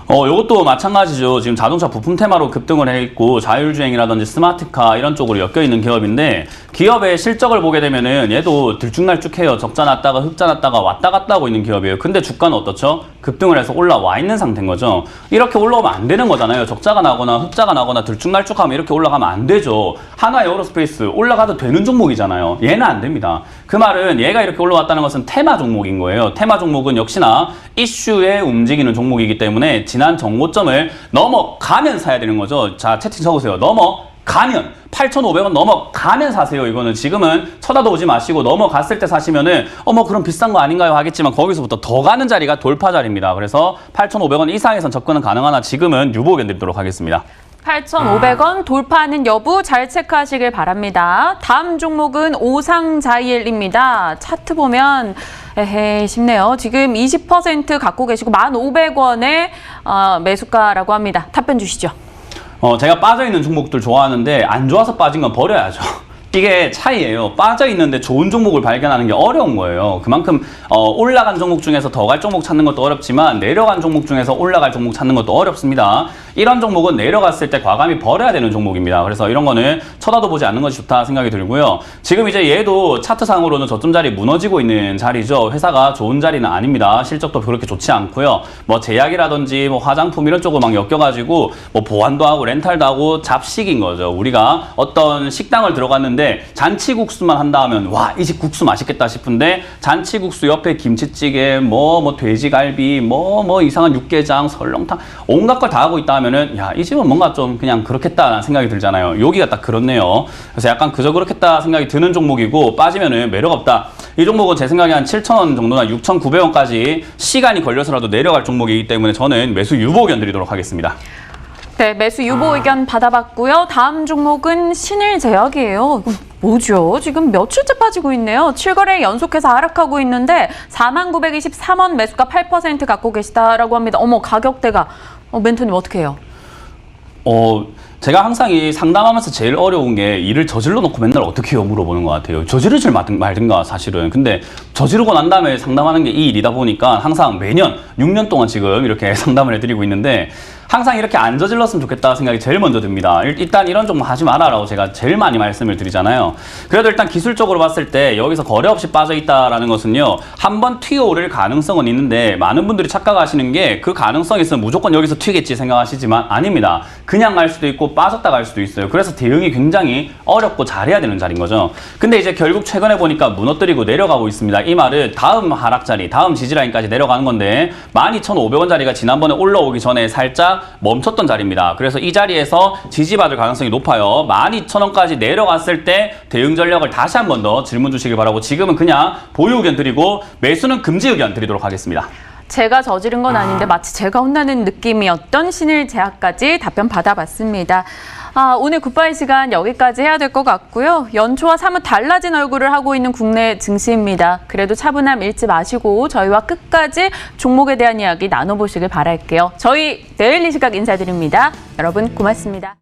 이것도 마찬가지죠. 지금 자동차 부품 테마로 급등을 해 있고 자율주행이라든지 스마트카 이런 쪽으로 엮여 있는 기업인데 기업의 실적을 보게 되면은 얘도 들쭉날쭉해요. 적자 났다가 흑자 났다가 왔다 갔다 하고 있는 기업이에요. 근데 주가는 어떻죠? 급등을 해서 올라와 있는 상태인 거죠. 이렇게 올라오면 안 되는 거잖아요. 적자가 나거나 흑자가 나거나 들쭉날쭉하면 이렇게 올라가면 안 되죠. 하나 에어로스페이스 올라가도 되는 종목이잖아요. 얘는 안 됩니다. 그 말은 얘가 이렇게 올라왔다는 것은 테마 종목인 거예요. 테마 종목은 역시나 이슈에 움직이는 종목이기 때문에 지난 정고점을 넘어가면 사야 되는 거죠. 자, 채팅 적으세요. 넘어가면 8,500원 넘어가면 사세요. 이거는 지금은 쳐다도 보지 마시고 넘어갔을 때 사시면은 그럼 비싼 거 아닌가요 하겠지만 거기서부터 더 가는 자리가 돌파 자리입니다. 그래서 8,500원 이상에선 접근은 가능하나 지금은 유보 의견 드리도록 하겠습니다. 8,500원 돌파하는 여부 잘 체크하시길 바랍니다. 다음 종목은 오상자일입니다. 차트 보면 에헤이 싶네요. 지금 20% 갖고 계시고 1,500원의 매수가라고 합니다. 답변 주시죠. 제가 빠져있는 종목들 좋아하는데 안 좋아서 빠진 건 버려야죠. 이게 차이예요. 빠져있는데 좋은 종목을 발견하는 게 어려운 거예요. 그만큼 올라간 종목 중에서 더 갈 종목 찾는 것도 어렵지만 내려간 종목 중에서 올라갈 종목 찾는 것도 어렵습니다. 이런 종목은 내려갔을 때 과감히 버려야 되는 종목입니다. 그래서 이런 거는 쳐다도 보지 않는 것이 좋다 생각이 들고요. 지금 이제 얘도 차트상으로는 저점 자리 무너지고 있는 자리죠. 회사가 좋은 자리는 아닙니다. 실적도 그렇게 좋지 않고요. 뭐 제약이라든지 뭐 화장품 이런 쪽으로 막 엮여가지고 뭐 보안도 하고 렌탈도 하고 잡식인 거죠. 우리가 어떤 식당을 들어갔는데 잔치국수만 한다 하면 와, 이 집 국수 맛있겠다 싶은데 잔치국수 옆에 김치찌개 뭐 돼지갈비 뭐 이상한 육개장 설렁탕 온갖 걸 다 하고 있다 하면은 야, 이 집은 뭔가 좀 그냥 그렇겠다라는 생각이 들잖아요. 여기가 딱 그렇네요. 그래서 약간 그저 그렇겠다 생각이 드는 종목이고 빠지면은 매력 없다. 이 종목은 제 생각에 한 7,000원 정도나 6,900원까지 시간이 걸려서라도 내려갈 종목이기 때문에 저는 매수 유보 의견 드리도록 하겠습니다. 네, 매수 유보 의견 받아봤고요. 다음 종목은 신일제약이에요. 이거 뭐죠? 지금 며칠째 빠지고 있네요. 7거래 연속해서 하락하고 있는데 49,23원 매수가 8% 갖고 계시다라고 합니다. 가격대가. 멘토님 어떻게 해요? 제가 항상 이 상담하면서 제일 어려운 게 일을 저질러 놓고 맨날 어떻게 해요 물어보는 것 같아요. 저지르질 말든가 사실은. 근데 저지르고 난 다음에 상담하는 게 이 일이다 보니까 항상 매년 6년 동안 지금 이렇게 상담을 해드리고 있는데 항상 이렇게 안 저질렀으면 좋겠다 생각이 제일 먼저 듭니다. 일단 이런 종목 하지 마라라고 제가 제일 많이 말씀을 드리잖아요. 그래도 일단 기술적으로 봤을 때 여기서 거래 없이 빠져있다라는 것은요. 한번 튀어오를 가능성은 있는데 많은 분들이 착각하시는 게 그 가능성이 있으면 무조건 여기서 튀겠지 생각하시지만 아닙니다. 그냥 갈 수도 있고 빠졌다 갈 수도 있어요. 그래서 대응이 굉장히 어렵고 잘해야 되는 자리인 거죠. 근데 이제 결국 최근에 보니까 무너뜨리고 내려가고 있습니다. 이 말은 다음 하락 자리, 다음 지지라인까지 내려가는 건데 12,500원 자리가 지난번에 올라오기 전에 살짝 멈췄던 자리입니다. 그래서 이 자리에서 지지받을 가능성이 높아요. 12,000원까지 내려갔을 때 대응 전략을 다시 한 번 더 질문 주시길 바라고 지금은 그냥 보유 의견 드리고 매수는 금지 의견 드리도록 하겠습니다. 제가 저지른 건 아닌데 마치 제가 혼나는 느낌이었던 신일제약까지 답변 받아봤습니다. 오늘 굿바이 시간 여기까지 해야 될 것 같고요. 연초와 사뭇 달라진 얼굴을 하고 있는 국내 증시입니다. 그래도 차분함 잃지 마시고 저희와 끝까지 종목에 대한 이야기 나눠보시길 바랄게요. 저희 내일 이 시각 인사드립니다. 여러분 고맙습니다.